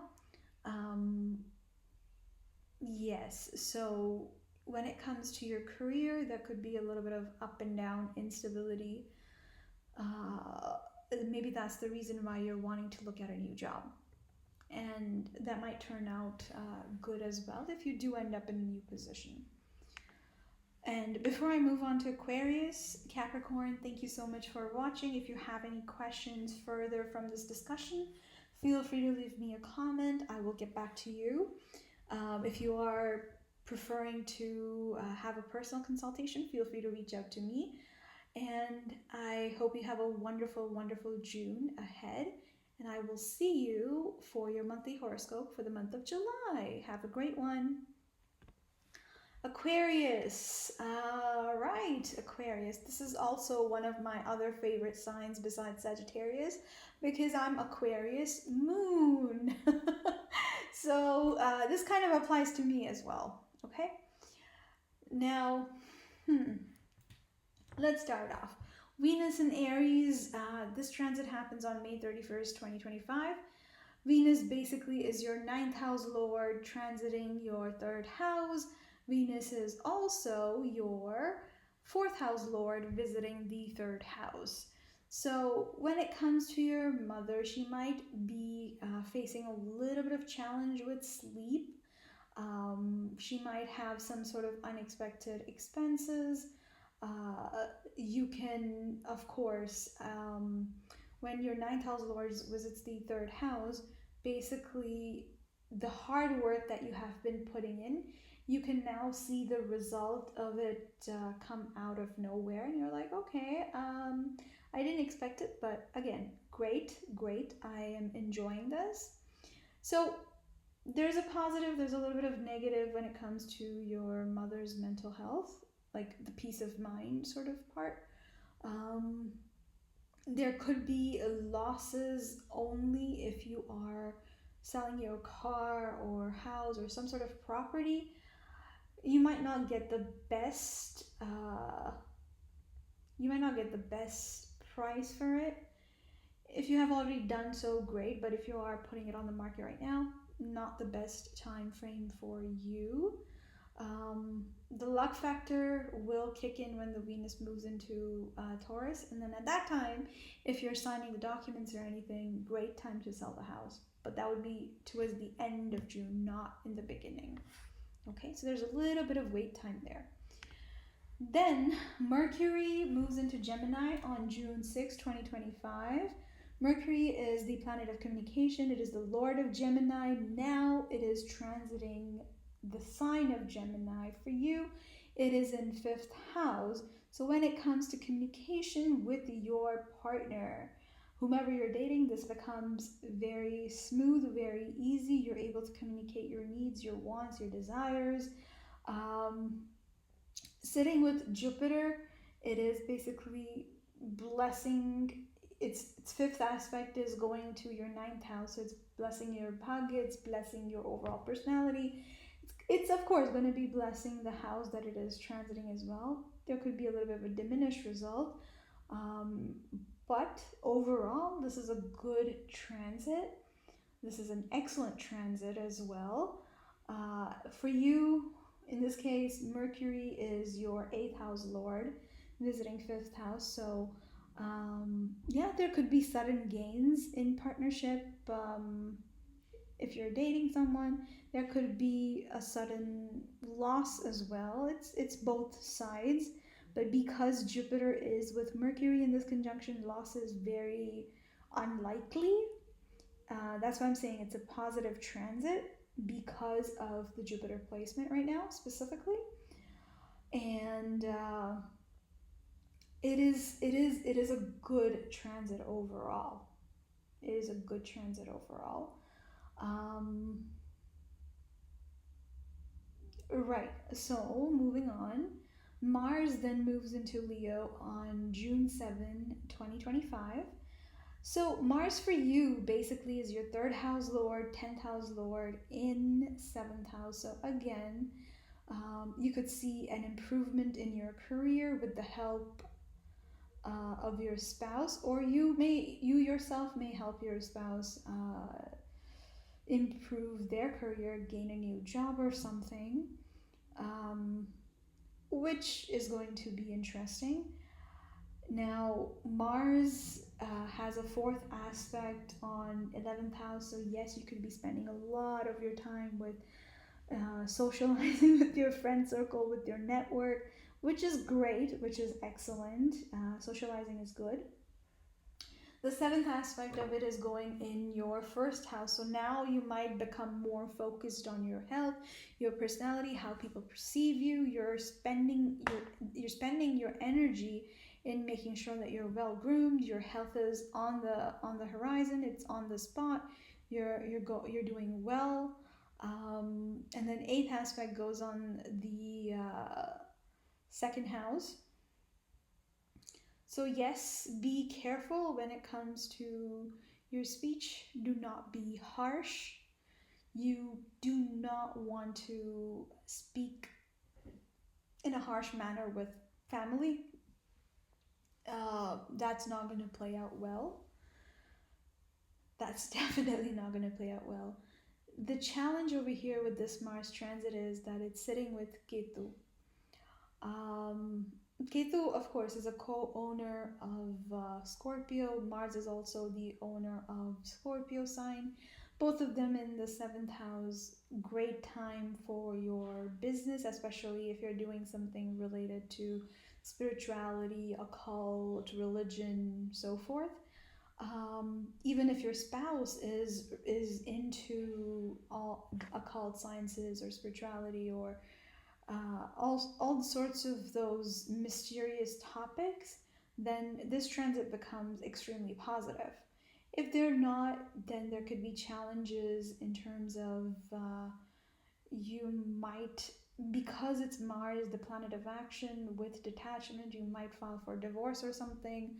[SPEAKER 1] Yes, so when it comes to your career, there could be a little bit of up and down instability. Maybe that's the reason why you're wanting to look at a new job, and that might turn out good as well if you do end up in a new position. And before I move on to Aquarius, Capricorn, thank you so much for watching. If you have any questions further from this discussion, feel free to leave me a comment. I will get back to you. If you are preferring to have a personal consultation, feel free to reach out to me. And I hope you have a wonderful, wonderful June ahead. And I will see you for your monthly horoscope for the month of July. Have a great one. Aquarius. Right, Aquarius. This is also one of my other favorite signs besides Sagittarius because I'm Aquarius moon. So this kind of applies to me as well. Okay. Now, let's start off. Venus in Aries. This transit happens on May 31st, 2025. Venus basically is your 9th house lord transiting your 3rd house. Venus is also your 4th house lord visiting the 3rd house. So when it comes to your mother, she might be facing a little bit of challenge with sleep. She might have some sort of unexpected expenses. You can, of course, when your 9th house lord visits the 3rd house, basically the hard work that you have been putting in, you can now see the result of it come out of nowhere, and you're like, okay, I didn't expect it, but again, great, I am enjoying this. So there's a positive, there's a little bit of negative when it comes to your mother's mental health, like the peace of mind sort of part. There could be losses only if you are selling your car or house or some sort of property. You might not get the best price for it. If you have already done so, great, but if you are putting it on the market right now, not the best time frame for you. The luck factor will kick in when the Venus moves into Taurus, and then at that time, if you're signing the documents or anything, great time to sell the house. But that would be towards the end of June, not in the beginning. Okay, so there's a little bit of wait time there. Then Mercury moves into Gemini on June 6, 2025. Mercury is the planet of communication. It is the lord of Gemini. Now it is transiting the sign of Gemini. For you, it is in 5th house. So when it comes to communication with your partner, whomever you're dating, this becomes very smooth, very easy. You're able to communicate your needs, your wants, your desires. Sitting with Jupiter, it is basically blessing. Its 5th aspect is going to your 9th house, so it's blessing your bhagya, it's blessing your overall personality. It's of course going to be blessing the house that it is transiting as well. There could be a little bit of a diminished result, but overall, this is a good transit. This is an excellent transit as well. For you, in this case, Mercury is your 8th house lord visiting 5th house. So yeah, there could be sudden gains in partnership. If you're dating someone, there could be a sudden loss as well. It's both sides, but because Jupiter is with Mercury in this conjunction, loss is very unlikely. That's why I'm saying it's a positive transit because of the Jupiter placement right now specifically. And it is a good transit overall. It is a good transit overall. Right, so moving on. Mars then moves into Leo on June 7, 2025. So Mars for you basically is your 3rd house lord, 10th house lord in 7th house. So again, you could see an improvement in your career with the help of your spouse, or you yourself may help your spouse improve their career, gain a new job or something, which is going to be interesting. Now, Mars has a 4th aspect on 11th house, so yes, you could be spending a lot of your time with socializing with your friend circle, with your network, which is great, which is excellent. Socializing is good. The seventh aspect of it is going in your first house. So now you might become more focused on your health, your personality, how people perceive you. You're spending your energy in making sure that you're well groomed. Your health is on the horizon. It's on the spot. You're doing well. And then eighth aspect goes on the second house. So yes, be careful when it comes to your speech. Do not be harsh. You do not want to speak in a harsh manner with family. That's not going to play out well. That's definitely not going to play out well. The challenge over here with this Mars transit is that it's sitting with Ketu. Ketu, of course, is a co-owner of Scorpio. Mars is also the owner of Scorpio sign. Both of them in the seventh house. Great time for your business, especially if you're doing something related to spirituality, occult, religion, so forth. Even if your spouse is into all occult sciences or spirituality or all sorts of those mysterious topics, then this transit becomes extremely positive. If they're not, then there could be challenges in terms of you might, because it's Mars, the planet of action with detachment, you might file for divorce or something.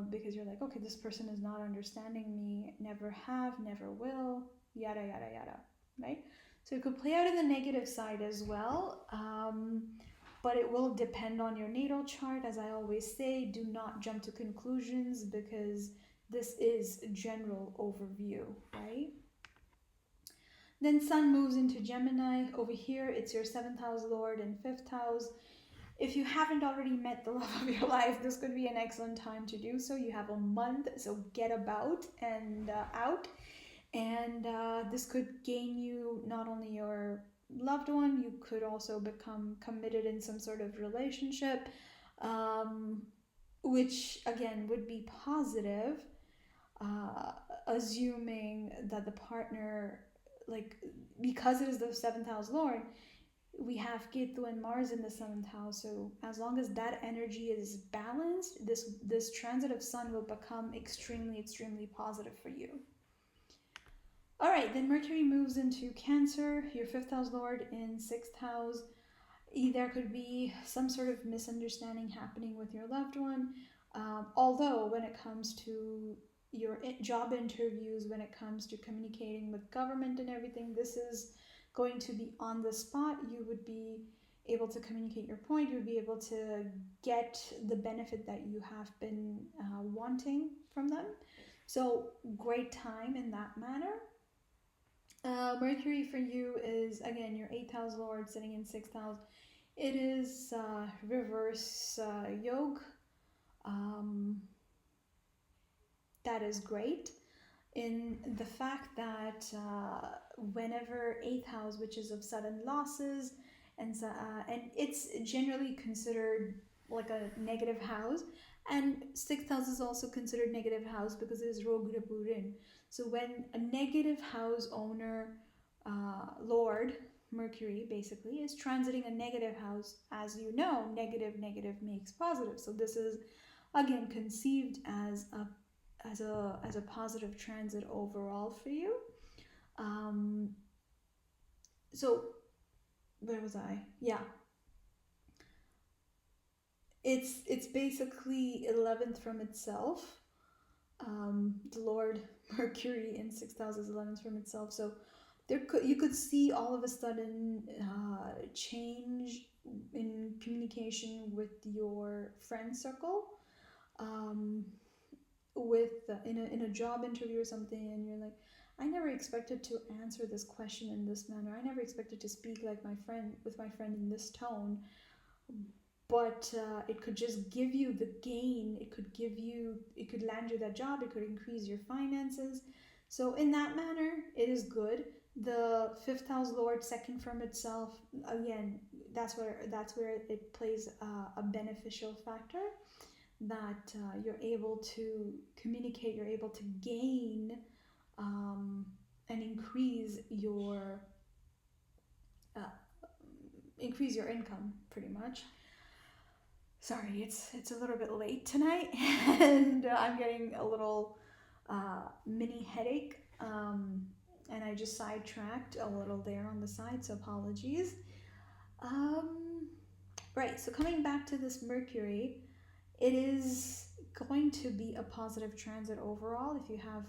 [SPEAKER 1] Because you're like, okay, this person is not understanding me, never have, never will, yada, yada, yada, right? So it could play out in the negative side as well, but it will depend on your natal chart. As I always say, do not jump to conclusions because this is a general overview, right? Then Sun moves into Gemini. Over here, it's your 7th house lord and 5th house. If you haven't already met the love of your life, this could be an excellent time to do so. You have a month, so get about and out. And this could gain you not only your loved one, you could also become committed in some sort of relationship, which again would be positive, assuming that the partner, like, because it is the 7th house lord, we have Ketu and Mars in the 7th house. So as long as that energy is balanced, this transit of Sun will become extremely, extremely positive for you. All right, then Mercury moves into Cancer, your 5th house lord in 6th house. There could be some sort of misunderstanding happening with your loved one. Although when it comes to your job interviews, when it comes to communicating with government and everything, this is going to be on the spot. You would be able to communicate your point. You would be able to get the benefit that you have been wanting from them. So great time in that manner. Mercury for you is, again, your 8th house lord sitting in 6th house. It is reverse yoga. That is great in the fact that whenever 8th house, which is of sudden losses, and it's generally considered like a negative house, and 6th house is also considered negative house because it is Rogu Purin. So when a negative house owner, Lord Mercury basically, is transiting a negative house, as you know, negative makes positive. So this is again conceived as a positive transit overall for you. So where was I? Yeah. It's basically 11th from itself. The Lord Mercury in 6th house is 11th from itself. So you could see all of a sudden change in communication with your friend circle, in a job interview or something, and you're like, I never expected to answer this question in this manner. I never expected to speak like my friend in this tone. But it could just give you the gain. It could land you that job. It could increase your finances. So in that manner, it is good. The 5th house lord, second from itself, again, that's where it plays a beneficial factor. that you're able to communicate, you're able to gain and uh, increase your income pretty much. Sorry, it's a little bit late tonight, and I'm getting a little mini headache, and I just sidetracked a little there on the side, so apologies. Um, right, so coming back to this Mercury, it is going to be a positive transit overall. If you have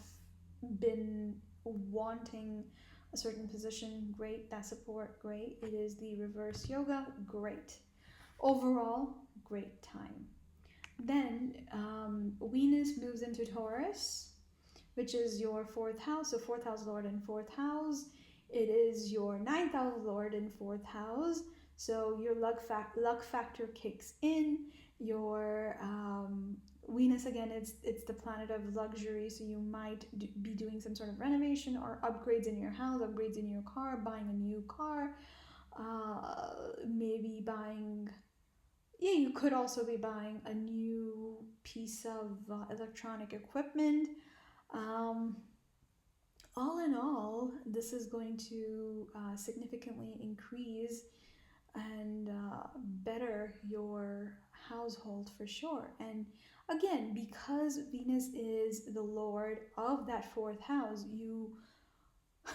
[SPEAKER 1] been wanting a certain position, great. That support, great. It is the reverse yoga, great. Overall, great time. Then Venus moves into Taurus, which is your fourth house. So fourth house lord in fourth house. It is your ninth house lord in fourth house. So your luck factor kicks in. Your Venus, again, it's the planet of luxury. So you might be doing some sort of renovation or upgrades in your house, upgrades in your car, buying a new car, maybe buying. Yeah, you could also be buying a new piece of electronic equipment. Um, all in all, this is going to significantly increase and better your household for sure. And again, because Venus is the lord of that fourth house, you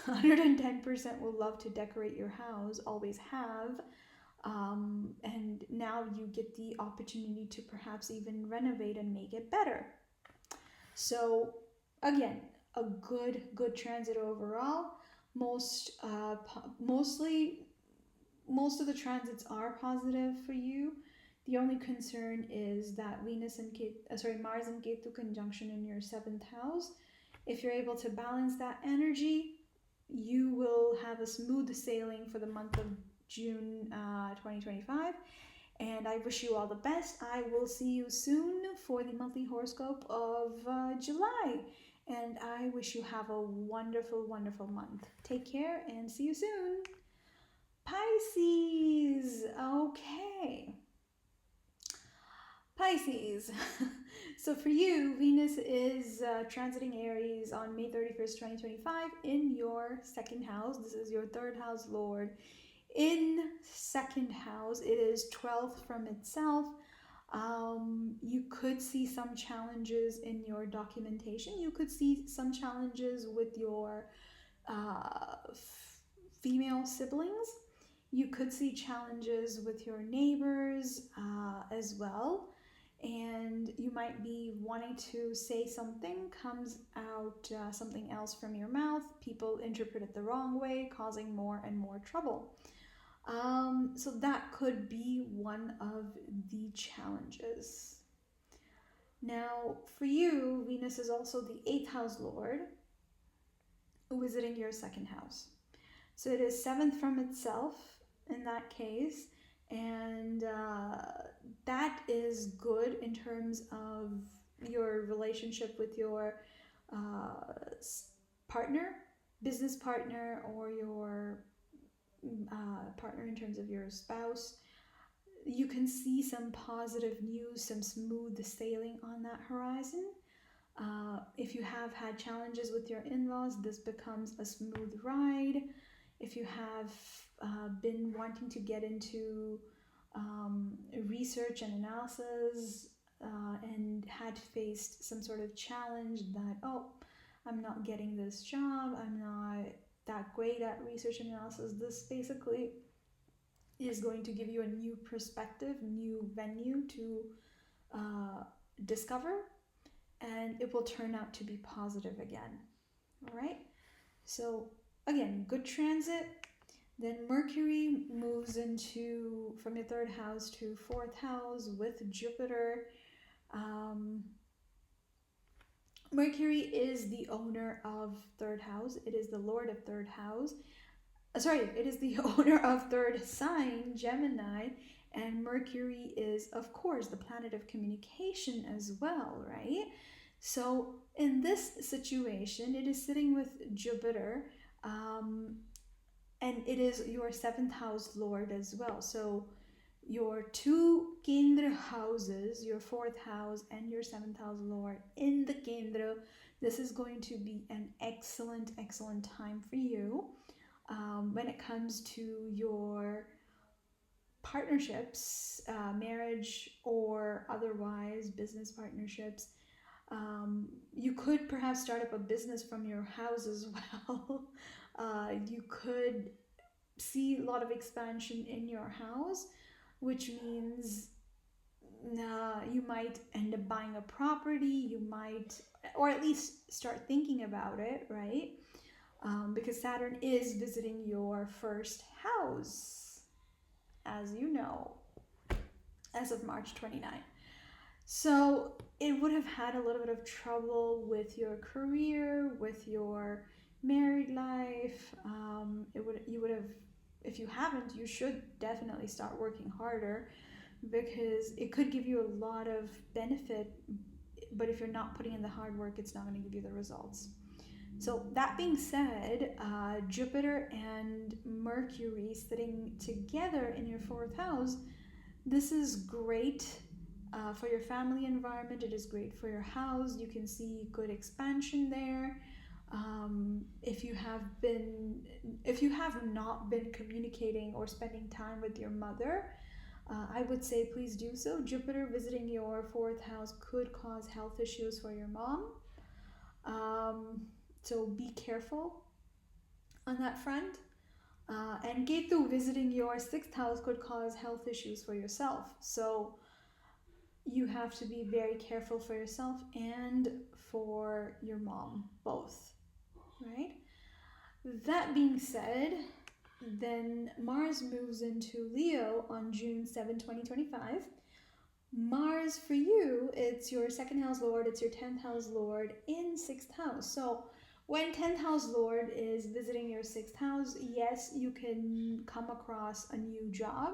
[SPEAKER 1] 110% will love to decorate your house, always have. And now you get the opportunity to perhaps even renovate and make it better. So again, a good transit overall. Most of the transits are positive for you. The only concern is that Mars and Ketu conjunction in your seventh house. If you're able to balance that energy, you will have a smooth sailing for the month of June 2025. And I wish you all the best. I will see you soon for the monthly horoscope of July. And I wish you have a wonderful, wonderful month. Take care and see you soon. Pisces. Okay. Pisces. So for you, Venus is transiting Aries on May 31st, 2025 in your second house. This is your third house lord. In second house, it is 12th from itself. You could see some challenges in your documentation. You could see some challenges with your female siblings. You could see challenges with your neighbors as well. And you might be wanting to say something, comes out something else from your mouth. People interpret it the wrong way, causing more and more trouble. So that could be one of the challenges. Now, for you, Venus is also the 8th house lord, visiting your second house. So it is 7th from itself in that case, and that is good in terms of your relationship with your partner, business partner, or your partner in terms of your spouse. You can see some positive news, some smooth sailing on that horizon. If you have had challenges with your in-laws, this becomes a smooth ride. If you have been wanting to get into research and analysis and had faced some sort of challenge that, oh, I'm not getting this job, I'm not that great at research and analysis, this basically is going to give you a new perspective, new venue to discover, and it will turn out to be positive again. All right, so again, good transit. Then Mercury moves into from your third house to fourth house with Jupiter. Mercury is the owner of third house. It is the lord of third house. It is the owner of third sign, Gemini, and Mercury is, of course, the planet of communication as well, right? So in this situation, it is sitting with Jupiter, and it is your seventh house lord as well. So your two Kendra houses, your fourth house and your seventh house Lord in the Kendra. This is going to be an excellent, excellent time for you when it comes to your partnerships, marriage or otherwise, business partnerships. You could perhaps start up a business from your house as well. You could see a lot of expansion in your house, which means you might end up buying a property, you might, or at least start thinking about it, right? Because Saturn is visiting your first house, as you know, as of March 29th. So it would have had a little bit of trouble with your career, with your married life. You would have, if you haven't, you should definitely start working harder, because it could give you a lot of benefit, but if you're not putting in the hard work, it's not going to give you the results. So that being said, Jupiter and Mercury sitting together in your fourth house, this is great for your family environment. It is great for your house. You can see good expansion there. If you have not been communicating or spending time with your mother, I would say please do so. Jupiter visiting your fourth house could cause health issues for your mom. So be careful on that front. And Ketu visiting your sixth house could cause health issues for yourself. So you have to be very careful for yourself and for your mom, both, right? That being said, then Mars moves into Leo on June 7, 2025. Mars for you, it's your second house Lord, it's your 10th house Lord in 6th house. So when 10th house Lord is visiting your 6th house, yes, you can come across a new job,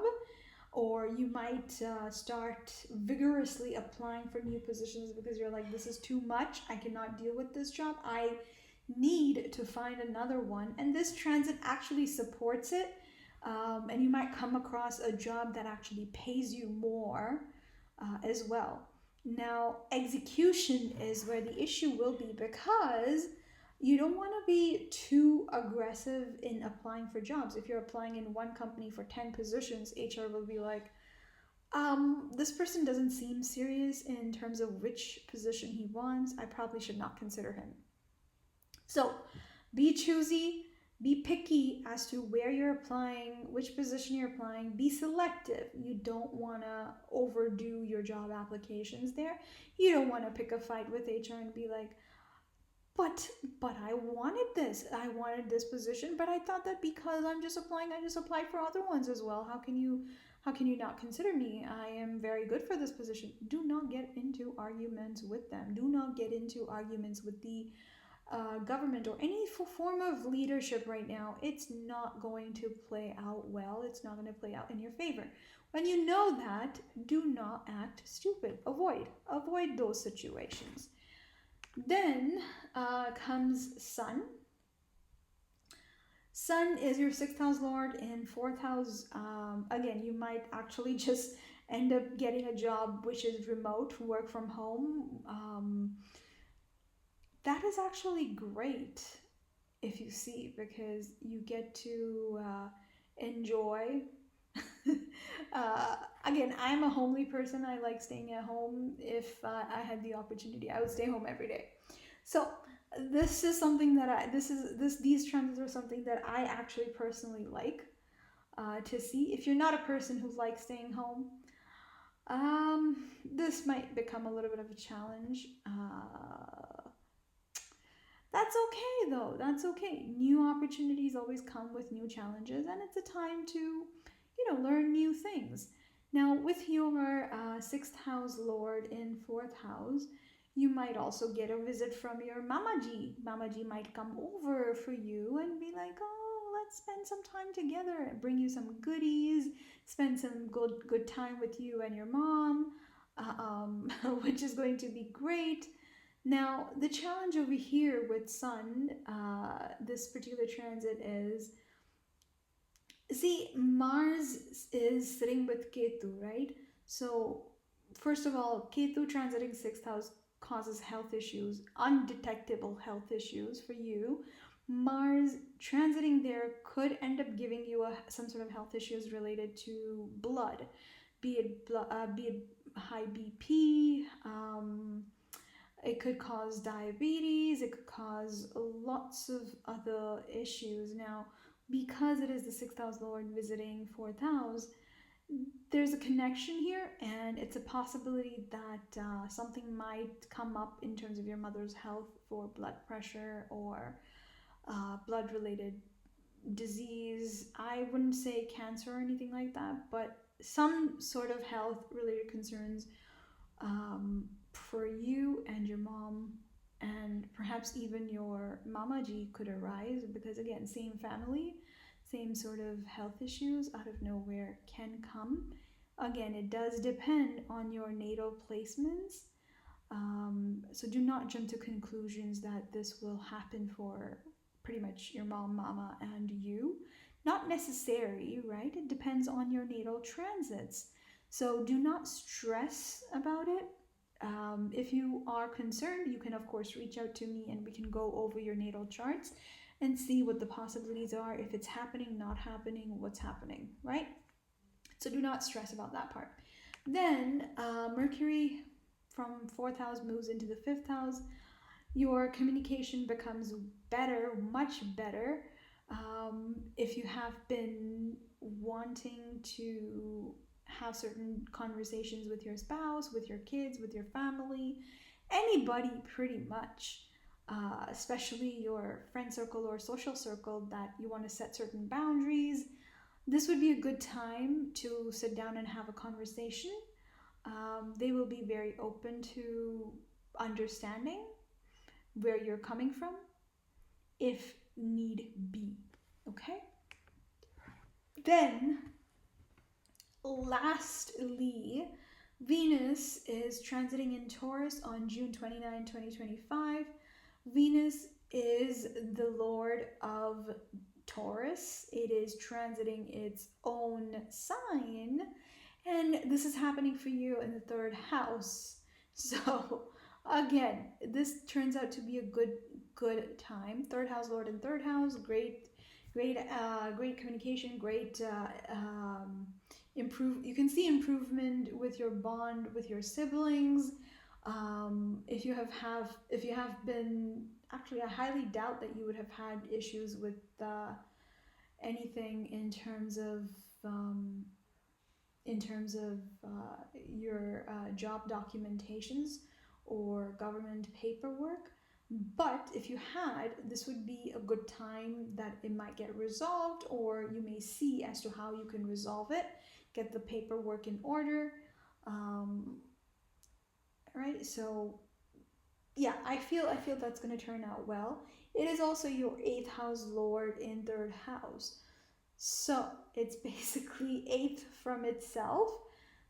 [SPEAKER 1] or you might start vigorously applying for new positions because you're like, this is too much, I cannot deal with this job, I need to find another one. And this transit actually supports it, and you might come across a job that actually pays you more as well. Now, execution is where the issue will be, because you don't want to be too aggressive in applying for jobs. If you're applying in one company for 10 positions, HR will be like, this person doesn't seem serious in terms of which position he wants. I probably should not consider him. So be choosy, be picky as to where you're applying, which position you're applying. Be selective. You don't want to overdo your job applications there. You don't want to pick a fight with HR and be like, but I wanted this position, but I thought that because I'm just applying, I just applied for other ones as well. How can you not consider me? I am very good for this position. Do not get into arguments with them. Do not get into arguments with the government or any form of leadership right now. It's not going to play out well. It's not going to play out in your favor. When you know that, do not act stupid. Avoid those situations. Then comes Sun. Sun is your 6th house Lord in 4th house. Again, you might actually just end up getting a job which is remote, work from home. That is actually great if you see, because you get to enjoy. Again, I'm a homely person. I like staying at home. If I had the opportunity, I would stay home every day. So this is something that these transits are something that I actually personally like to see. If you're not a person who likes staying home, this might become a little bit of a challenge. That's okay though. That's okay. New opportunities always come with new challenges, and it's a time to, learn new things. Now, with your 6th house Lord in 4th house, you might also get a visit from your Mamaji. Mamaji might come over for you and be like, oh, let's spend some time together, and bring you some goodies, spend some good time with you and your mom, which is going to be great. Now, the challenge over here with Sun, this particular transit, is See, Mars is sitting with Ketu, right? So, first of all, Ketu transiting sixth house causes health issues, undetectable health issues for you. Mars transiting there could end up giving you some sort of health issues related to blood, be it high BP. It could cause diabetes. It could cause lots of other issues. Now, because it is the sixth house lord visiting fourth house, there's a connection here, and it's a possibility that something might come up in terms of your mother's health for blood pressure or blood related disease. I wouldn't say cancer or anything like that, but some sort of health related concerns for you and your mom, and perhaps even your mamaji could arise, because again, same family, same sort of health issues out of nowhere can come. Again, it does depend on your natal placements. So do not jump to conclusions that this will happen for pretty much your mom, mama, and you. Not necessary, right? It depends on your natal transits. So do not stress about it. If you are concerned, you can of course reach out to me and we can go over your natal charts and see what the possibilities are, if it's happening, not happening, what's happening, right? So do not stress about that part. Then Mercury from fourth house moves into the fifth house. Your communication becomes better, much better. If you have been wanting to have certain conversations with your spouse, with your kids, with your family, anybody pretty much, especially your friend circle or social circle, that you want to set certain boundaries, this would be a good time to sit down and have a conversation. They will be very open to understanding where you're coming from if need be. Okay? Then, lastly, Venus is transiting in Taurus on June 29, 2025. Venus is the lord of Taurus. It is transiting its own sign, and this is happening for you in the third house. So, again, this turns out to be a good time. Third house lord in third house, great communication, great you can see improvement with your bond with your siblings. If you have been, actually I highly doubt that you would have had issues with anything in terms of your job documentations or government paperwork. But if you had, this would be a good time that it might get resolved, or you may see as to how you can resolve it, get the paperwork in order. Right? So yeah, I feel that's going to turn out well. It is also your 8th house lord in 3rd house. So it's basically 8th from itself.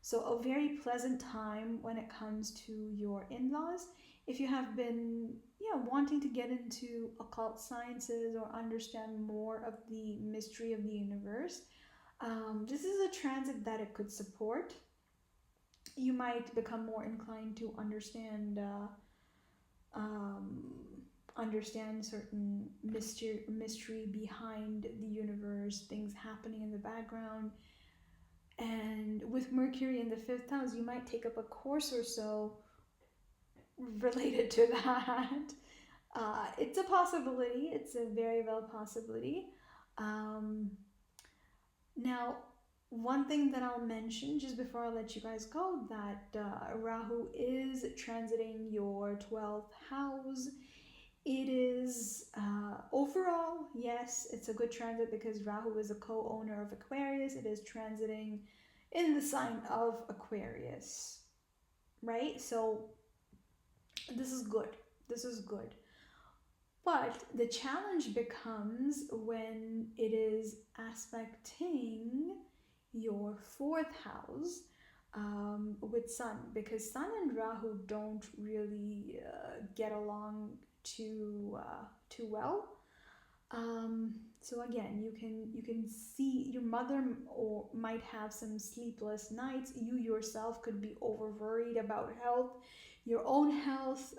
[SPEAKER 1] So a very pleasant time when it comes to your in-laws. If you have been wanting to get into occult sciences or understand more of the mystery of the universe, this is a transit that it could support. You might become more inclined to understand certain mystery behind the universe, things happening in the background. And with Mercury in the 5th house, you might take up a course or so related to that. It's a possibility. It's a very well possibility. Now, one thing that I'll mention just before I let you guys go, that Rahu is transiting your 12th house. It is overall, yes, it's a good transit because Rahu is a co-owner of Aquarius. It is transiting in the sign of Aquarius, right? So this is good. This is good. But the challenge becomes when it is aspecting your 4th house with Sun, because Sun and Rahu don't really get along too well. So again, you can see your mother or might have some sleepless nights. You yourself could be over worried about health, your own health,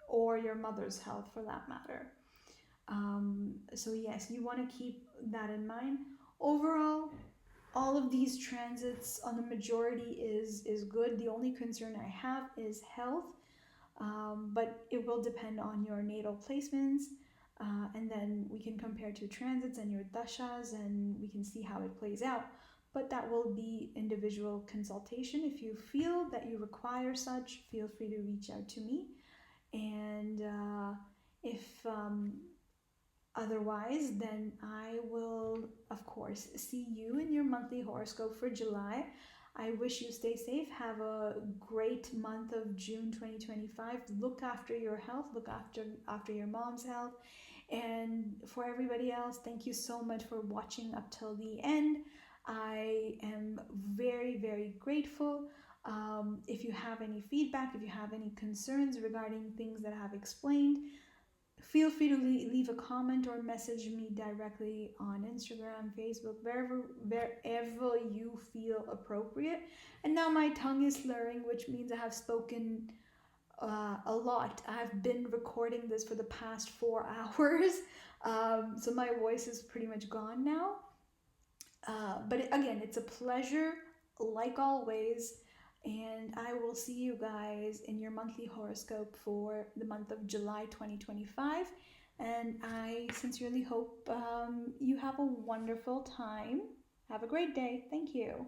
[SPEAKER 1] or your mother's health for that matter. So yes, you want to keep that in mind. Overall, all of these transits on the majority is good. The only concern I have is health, but it will depend on your natal placements. And then we can compare to transits and your dashas, and we can see how it plays out. But that will be individual consultation. If you feel that you require such, feel free to reach out to me. And if otherwise, then I will, of course, see you in your monthly horoscope for July. I wish you stay safe. Have a great month of June 2025. Look after your health. Look after your mom's health. And for everybody else, thank you so much for watching up till the end. I am very, very grateful. If you have any feedback, if you have any concerns regarding things that I have explained, feel free to leave a comment or message me directly on Instagram, Facebook, wherever you feel appropriate. And now my tongue is slurring, which means I have spoken a lot. I've been recording this for the past 4 hours, so my voice is pretty much gone now. But again, it's a pleasure, like always. And I will see you guys in your monthly horoscope for the month of July 2025. And I sincerely hope you have a wonderful time. Have a great day. Thank you.